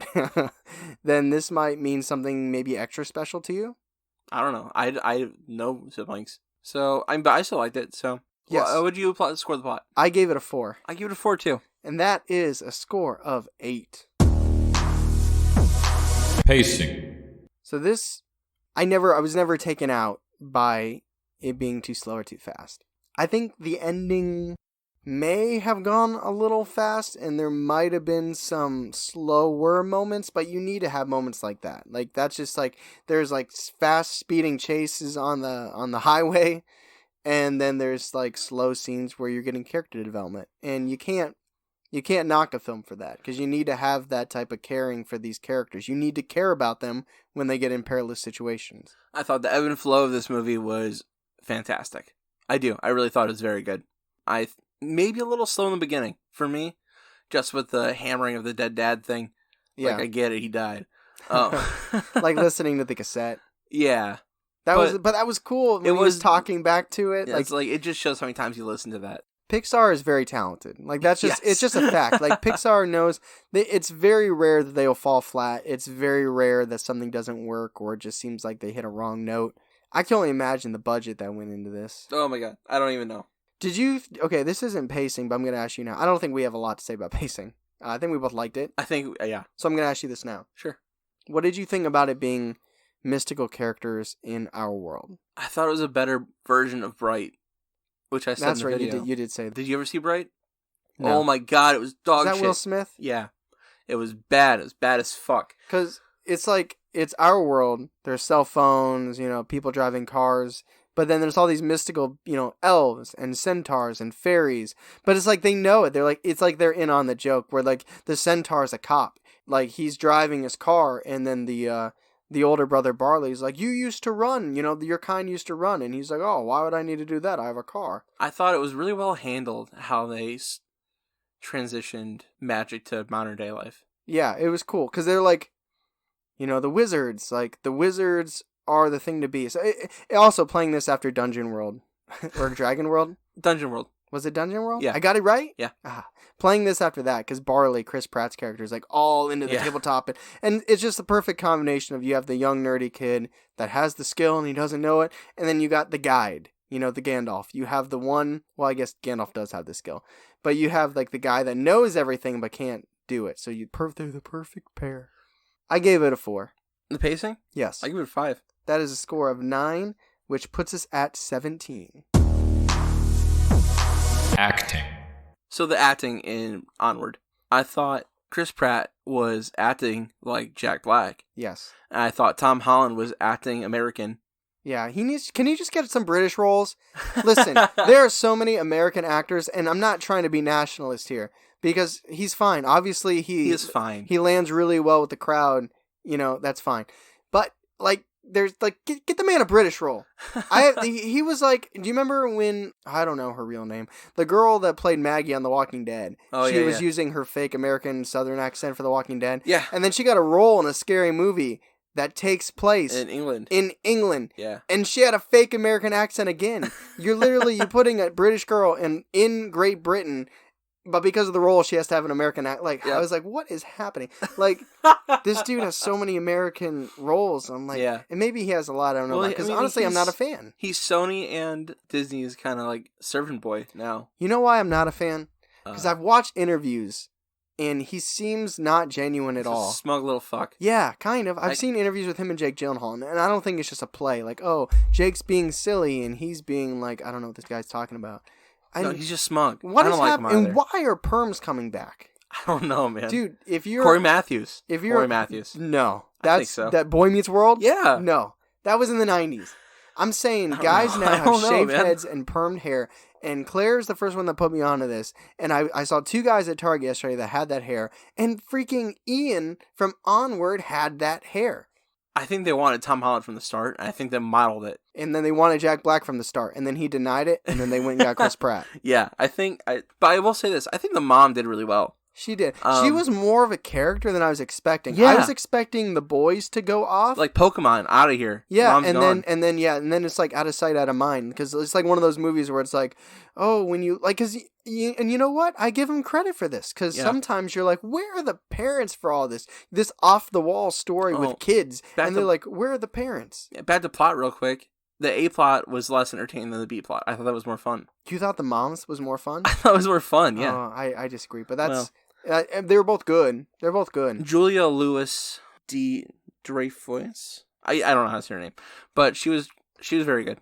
then this might mean something maybe extra special to you. I don't know. I have no siblings. So but I still liked it. So yes. What would you score the plot? I gave it a 4. I give it a 4 too. And that is a score of 8. Pacing. So this, I was never taken out by it being too slow or too fast. I think the ending may have gone a little fast and there might have been some slower moments, but you need to have moments like that. Like that's just like there's like fast speeding chases on the highway, and then there's like slow scenes where you're getting character development, and you can't knock a film for that because you need to have that type of caring for these characters. You need to care about them when they get in perilous situations. I thought the ebb and flow of this movie was fantastic. I do. I really thought it was very good. Maybe a little slow in the beginning for me, just with the hammering of the dead dad thing. Yeah. Like, I get it. He died. Oh. Like listening to the cassette. Yeah. But that was cool. When he was talking back to it. Yeah, like it just shows how many times you listen to that. Pixar is very talented. Like that's just It's just a fact. Like Pixar knows it's very rare that they'll fall flat. It's very rare that something doesn't work or it just seems like they hit a wrong note. I can only imagine the budget that went into this. Oh my god, I don't even know. Okay, this isn't pacing, but I'm going to ask you now. I don't think we have a lot to say about pacing. I think we both liked it. I think, yeah. So I'm going to ask you this now. Sure. What did you think about it being mystical characters in our world? I thought it was a better version of Bright, which I said That's in the right, video. you did say that. Did you ever see Bright? No. Oh my god, it was dog shit. Is that Will Smith? Yeah. It was bad. It was bad as fuck. Because it's like, it's our world. There's cell phones, people driving cars, But then there's all these mystical, elves and centaurs and fairies. But it's like they know it. It's like they're in on the joke where like the centaur's a cop. Like he's driving his car and then the older brother Barley's like, you used to run, your kind used to run. And he's like, oh, why would I need to do that? I have a car. I thought it was really well handled how they transitioned magic to modern day life. Yeah, it was cool. Because they're like, the wizards. Like, the wizards are the thing to be. So also playing this after Dungeon World. Or Dragon World. Dungeon World. Was it Dungeon World? Yeah. I got it right? Yeah. Playing this after that, because Barley, Chris Pratt's character, is like all into the tabletop. And it's just the perfect combination of you have the young nerdy kid that has the skill and he doesn't know it. And then you got the guide, the Gandalf. You have the one, well, I guess Gandalf does have the skill. But you have like the guy that knows everything but can't do it. So they're the perfect pair. I gave it a 4. The pacing? Yes. I give it a 5. That is a score of 9, which puts us at 17. Acting. So the acting in Onward. I thought Chris Pratt was acting like Jack Black. Yes. And I thought Tom Holland was acting American. Yeah, can he just get some British roles? Listen, there are so many American actors, and I'm not trying to be nationalist here, because he's fine. Obviously, he is fine. He lands really well with the crowd, that's fine. But, like, there's, like, get the man a British role. He was like, do you remember when, I don't know her real name, the girl that played Maggie on The Walking Dead, she was using her fake American Southern accent for The Walking Dead. Yeah. And then she got a role in a scary movie that takes place in England. Yeah. And she had a fake American accent again. You're putting a British girl in Great Britain, but because of the role, she has to have an American accent. Like, I was like, what is happening? Like, this dude has so many American roles. I'm like, and maybe he has a lot. I don't know. Because honestly, I'm not a fan. He's Sony and Disney's kind of like servant boy now. You know why I'm not a fan? Because I've watched interviews. And he seems not genuine at all. Smug little fuck. Yeah, kind of. I've seen interviews with him and Jake Gyllenhaal, and I don't think it's just a play. Like, oh, Jake's being silly, and he's being like, I don't know what this guy's talking about. No, he's just smug. What is happening? And why are perms coming back? I don't know, man. Dude, if you're... Corey Matthews. No. I think so. That Boy Meets World? Yeah. No. That was in the 90s. I'm saying guys now have shaved heads and permed hair. And Claire's the first one that put me onto this. And I saw 2 guys at Target yesterday that had that hair. And freaking Ian from Onward had that hair. I think they wanted Tom Holland from the start. And I think they modeled it. And then they wanted Jack Black from the start. And then he denied it. And then they went and got Chris Pratt. Yeah, but I will say this. I think the mom did really well. She did. She was more of a character than I was expecting. Yeah. I was expecting the boys to go off. Like Pokemon, out of here. Yeah, Mom's gone. and then it's like out of sight, out of mind. Because it's like one of those movies where it's like, oh, when you, like, and you know what? I give them credit for this. Because sometimes you're like, where are the parents for all this? This off-the-wall story with kids. And they're like, where are the parents? Yeah, back to plot real quick. The A plot was less entertaining than the B plot. I thought that was more fun. You thought the moms was more fun? I thought it was more fun, yeah. I disagree, but that's... they were both good. They're both good. Julia Louis Dreyfus. I don't know how to say her name, but she was very good.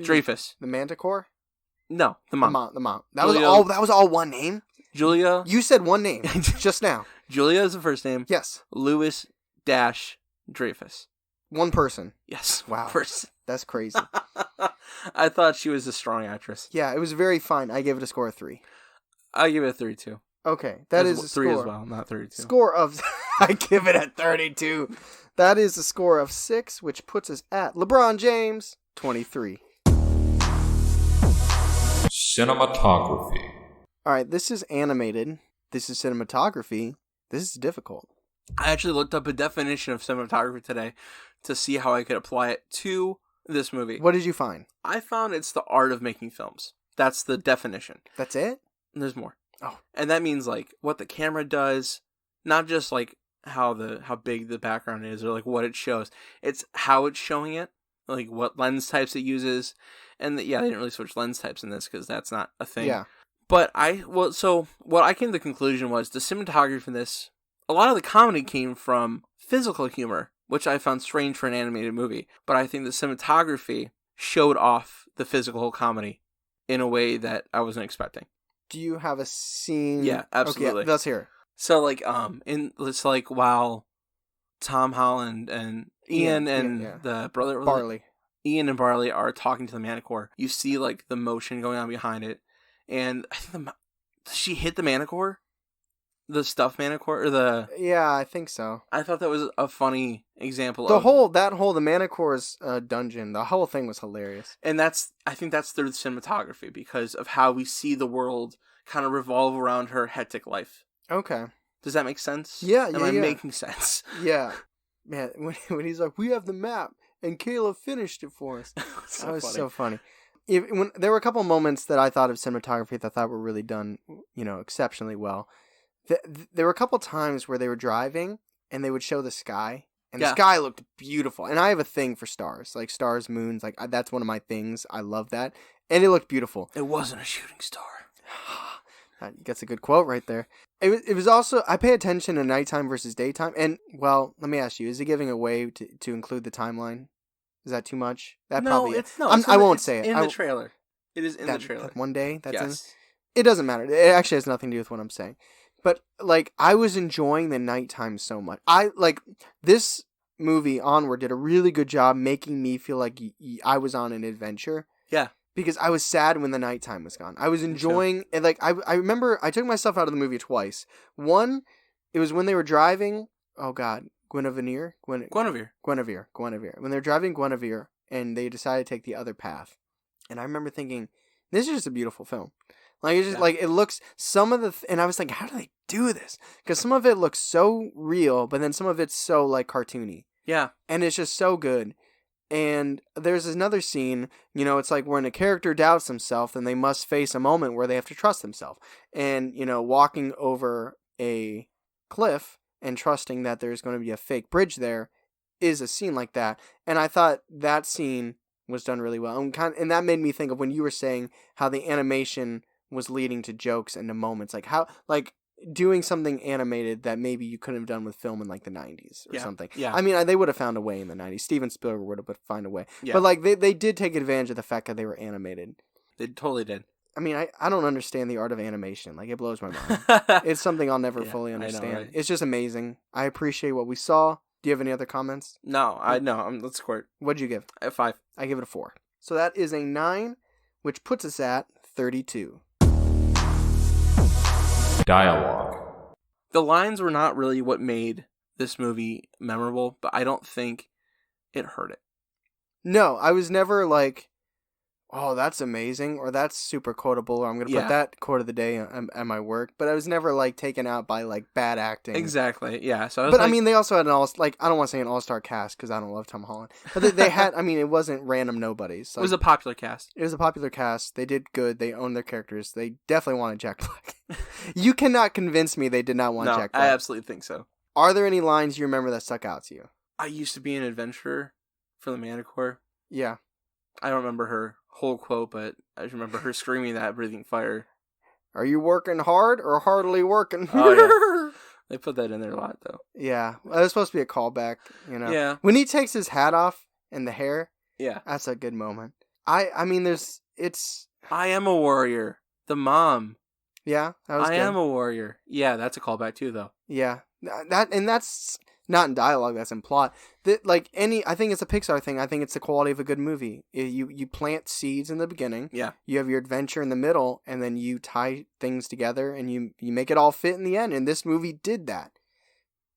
Dreyfus. The Manticore? No, the mom. The mom. That was all one name? Julia. You said one name just now. Julia is the first name. Yes. Louis Dreyfus. One person. Yes. Wow. Person. That's crazy. I thought she was a strong actress. Yeah, it was very fine. I gave it a score of 3. I give it a 32. Okay, that is a 3 score. as well, not 32. Score of... I give it a 32. That is a score of 6, which puts us at LeBron James, 23. Cinematography. All right, this is animated. This is cinematography. This is difficult. I actually looked up a definition of cinematography today to see how I could apply it to this movie. What did you find? I found it's the art of making films. That's the definition. That's it? There's more. Oh. And that means like what the camera does, not just like how big the background is or like what it shows. It's how it's showing it, like what lens types it uses. And they didn't really switch lens types in this because that's not a thing. Yeah. But so what I came to the conclusion was the cinematography in this, a lot of the comedy came from physical humor, which I found strange for an animated movie. But I think the cinematography showed off the physical comedy in a way that I wasn't expecting. Do you have a scene? Yeah, absolutely. Okay, let's hear it. So like it's like while Tom Holland and Ian and the brother Barley. Ian and Barley are talking to the Manticore, you see like the motion going on behind it, and I think does she hit the Manticore? The stuffed Manticore or the? Yeah, I think so. I thought that was a funny example. The Manticore's dungeon, the whole thing was hilarious. And I think that's through the cinematography because of how we see the world kind of revolve around her hectic life. Okay. Does that make sense? Yeah, Am I making sense? Yeah. Man, when he's like, we have the map, and Kayla finished it for us. So that was funny. so funny. There were a couple moments that I thought of cinematography that I thought were really done, exceptionally well. There were a couple times where they were driving, and they would show the sky, and the sky looked beautiful. And I have a thing for stars, like stars, moons, like that's one of my things. I love that, and it looked beautiful. It wasn't a shooting star. That's a good quote right there. It was also, I pay attention to nighttime versus daytime. And, well, let me ask you, is it giving away to include the timeline? Is that too much? I won't say it. In the trailer. It is in the trailer. One day? That's yes. It doesn't matter. It actually has nothing to do with what I'm saying. But, like, I was enjoying the nighttime so much. This movie, Onward, did a really good job making me feel like I was on an adventure. Yeah. Because I was sad when the nighttime was gone. I was enjoying, and like I remember I took myself out of the movie twice. One, it was when they were driving. Oh God, Guinevere. When they're driving Guinevere, and they decided to take the other path. And I remember thinking, this is just a beautiful film. Like it's just like it looks. Some of the and I was like, how do they do this? Because some of it looks so real, but then some of it's so like cartoony. Yeah, and it's just so good. And there's another scene, it's like when a character doubts himself, then they must face a moment where they have to trust themselves. And, walking over a cliff and trusting that there's going to be a fake bridge there is a scene like that. And I thought that scene was done really well. And that made me think of when you were saying how the animation was leading to jokes and to moments. Like how, doing something animated that maybe you couldn't have done with film in like the 90s or something. Yeah. I mean, they would have found a way in the 90s. Steven Spielberg would have found a way. Yeah. But they did take advantage of the fact that they were animated. They totally did. I mean, I don't understand the art of animation. Like, it blows my mind. It's something I'll never fully understand. I know, right? It's just amazing. I appreciate what we saw. Do you have any other comments? No, let's squirt. What'd you give? A 5. I give it a 4. So that is a 9, which puts us at 32. Dialogue. The lines were not really what made this movie memorable, but I don't think it hurt it. No, I was never like, oh, that's amazing, or that's super quotable, or I'm going to put that quote of the day at my work. But I was never like taken out by like bad acting. Exactly, yeah. So, I mean, they also had I don't want to say an all-star cast because I don't love Tom Holland, but they had. I mean, it wasn't random nobodies. It was a popular cast. It was a popular cast. They did good. They owned their characters. They definitely wanted Jack Black. You cannot convince me they did not want Jack Black. I absolutely think so. Are there any lines you remember that stuck out to you? I used to be an adventurer for the Manticore. Yeah. I don't remember her whole quote, but I just remember her screaming that, breathing fire. Are you working hard or hardly working? Oh, yeah. They put that in there a lot, though. Yeah. Well, it was supposed to be a callback, Yeah. When he takes his hat off and the hair, yeah, that's a good moment. I mean, I am a warrior. The mom. Yeah, that was good. I am a warrior. Yeah, that's a callback, too, though. Yeah. That's not in dialogue, that's in plot. I think it's a Pixar thing. I think it's the quality of a good movie. You plant seeds in the beginning. Yeah. You have your adventure in the middle, and then you tie things together, and you make it all fit in the end. And this movie did that.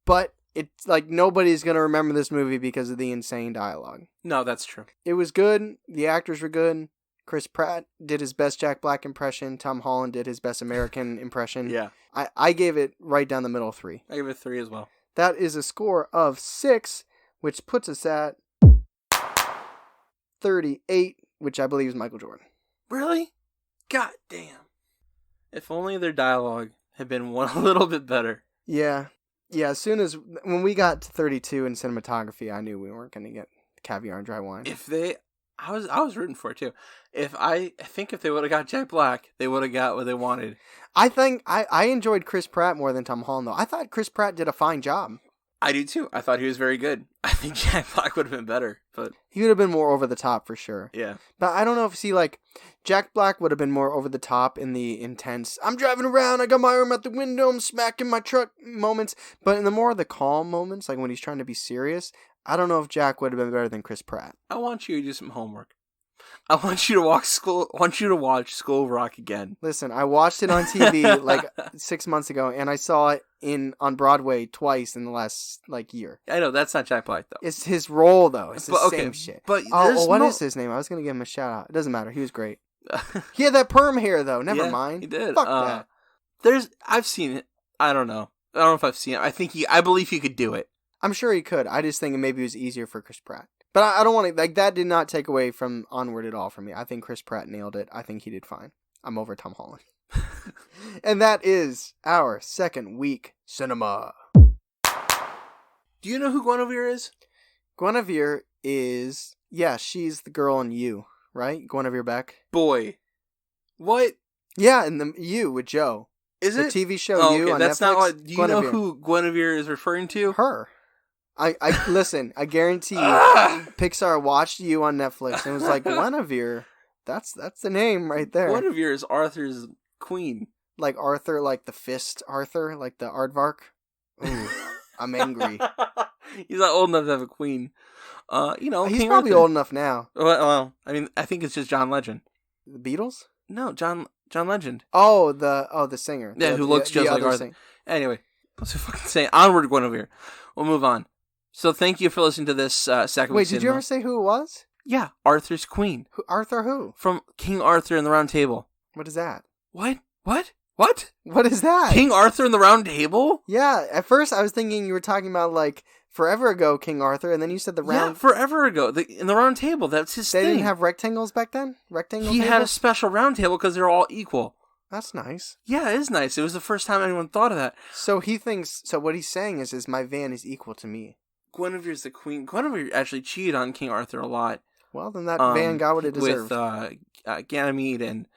But it's like nobody's going to remember this movie because of the insane dialogue. No, that's true. It was good. The actors were good. Chris Pratt did his best Jack Black impression. Tom Holland did his best American impression. Yeah. I gave it right down the middle 3. I give it 3 as well. That is a score of 6, which puts us at 38, which I believe is Michael Jordan. Really? God damn. If only their dialogue had been a little bit better. Yeah. Yeah, when we got to 32 in cinematography, I knew we weren't going to get caviar and dry wine. I was rooting for it too. I think if they would have got Jack Black, they would have got what they wanted. I think I enjoyed Chris Pratt more than Tom Holland, though. I thought Chris Pratt did a fine job. I do too. I thought he was very good. I think Jack Black would have been better, but He would have been more over the top for sure. yeah. But I don't know if, Jack Black would have been more over the top in the intense, I'm driving around, I got my arm out the window, I'm smacking my truck moments. But in the more of the calm moments, like when he's trying to be serious, I don't know if Jack would have been better than Chris Pratt. I want you to do some homework. I want you to watch School of Rock again. Listen, I watched it on TV like 6 months ago, and I saw it on Broadway twice in the last year. I know that's not Jack Black though. It's his role though. It's the same shit. But what is his name? I was gonna give him a shout out. It doesn't matter. He was great. He had that perm hair though. Never mind. He did. Fuck that. I've seen it. I don't know if I've seen it. I believe he could do it. I'm sure he could. I just think maybe it was easier for Chris Pratt. But I don't want to, that did not take away from Onward at all for me. I think Chris Pratt nailed it. I think he did fine. I'm over Tom Holland. And that is our second week cinema. Do you know who Guinevere is? Guinevere is, she's the girl in You, right? Guinevere Beck. Boy. What? Yeah, in the You with Joe. Is the it? TV show You on that's Netflix? Not what. Do you Guinevere. know who Guinevere is referring to? Her. I listen, I guarantee you, Pixar watched You on Netflix and was like, Guinevere, that's the name right there. Guinevere is Arthur's queen. Like Arthur, like the fist Arthur, like the aardvark. Ooh, I'm angry. He's not old enough to have a queen. He's King Arthur. probably old enough now. Well, I mean, I think it's just John Legend. The Beatles? No, John Legend. Oh, the singer. Yeah, who looks just like Arthur. Anyway, what's the fucking saying? Onward, Guinevere. We'll move on. So thank you for listening to this second. Wait, did you ever say who it was? Yeah, Arthur's queen. Arthur who? From King Arthur and the Round Table. What is that? What? What is that? King Arthur and the Round Table? Yeah, at first I was thinking you were talking about forever ago King Arthur, and then you said the round. Yeah, forever ago. In the Round Table, that's his thing. They didn't have rectangles back then? He had a special round table because they're all equal. That's nice. Yeah, it is nice. It was the first time anyone thought of that. So what he's saying is my van is equal to me. Guinevere's the queen. Guinevere actually cheated on King Arthur a lot. Well, then that van got what it deserved. With Ganymede and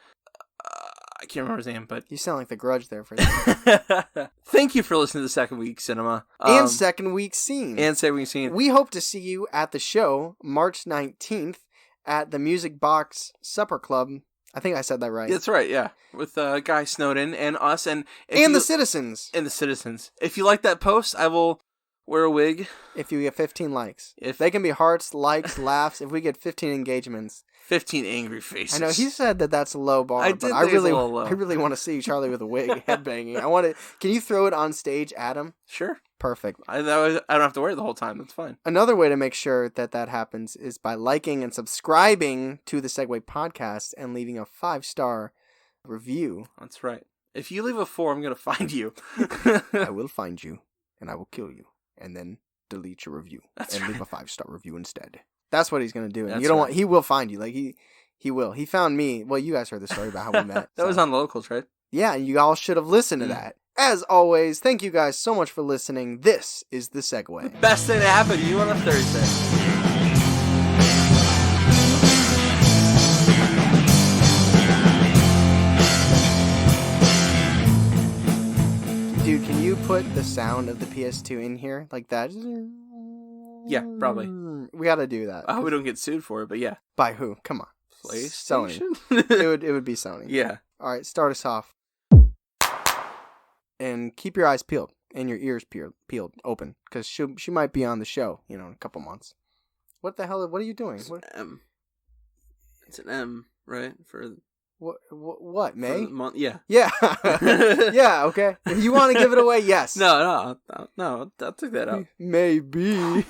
I can't remember his name, but you sound like The Grudge there for a second. Thank you for listening to the second week cinema and second week scene. We hope to see you at the show March 19th at the Music Box Supper Club. I think I said that right. That's right, yeah. With Guy Snowdon and us and the citizens. And the citizens. If you like that post, I will wear a wig. If you get 15 likes. If they can be hearts, likes, laughs. If we get 15 engagements. 15 angry faces. I know, he said that's a low bar, I really want to see Charlie with a wig headbanging. Can you throw it on stage, Adam? Sure. Perfect. I don't have to wear it the whole time. That's fine. Another way to make sure that happens is by liking and subscribing to the Seg-Way Podcast and leaving a 5-star review. That's right. If you leave a 4, I'm going to find you. I will find you, and I will kill you, and then delete your review. Leave a 5-star review instead. That's what he's going to do. And he will find you. He will. He found me. Well, you guys heard the story about how we met. That was on Locals, right? Yeah, and you all should have listened to that. As always, thank you guys so much for listening. This is The Seg-Way. The best thing to happen to you on a Thursday. Dude, can you put the sound of the PS2 in here like that? Yeah, probably. We got to do that. I hope we don't get sued for it, but yeah. By who? Come on. PlayStation? Sony. It would be Sony. Yeah. All right, start us off. And keep your eyes peeled and your ears peeled open, because she might be on the show, in a couple months. What the hell? What are you doing? It's an M. It's an M, right? For what? May? Month? Yeah. Yeah. Yeah. Okay. If you want to give it away, yes. No. I'll take that out. Maybe.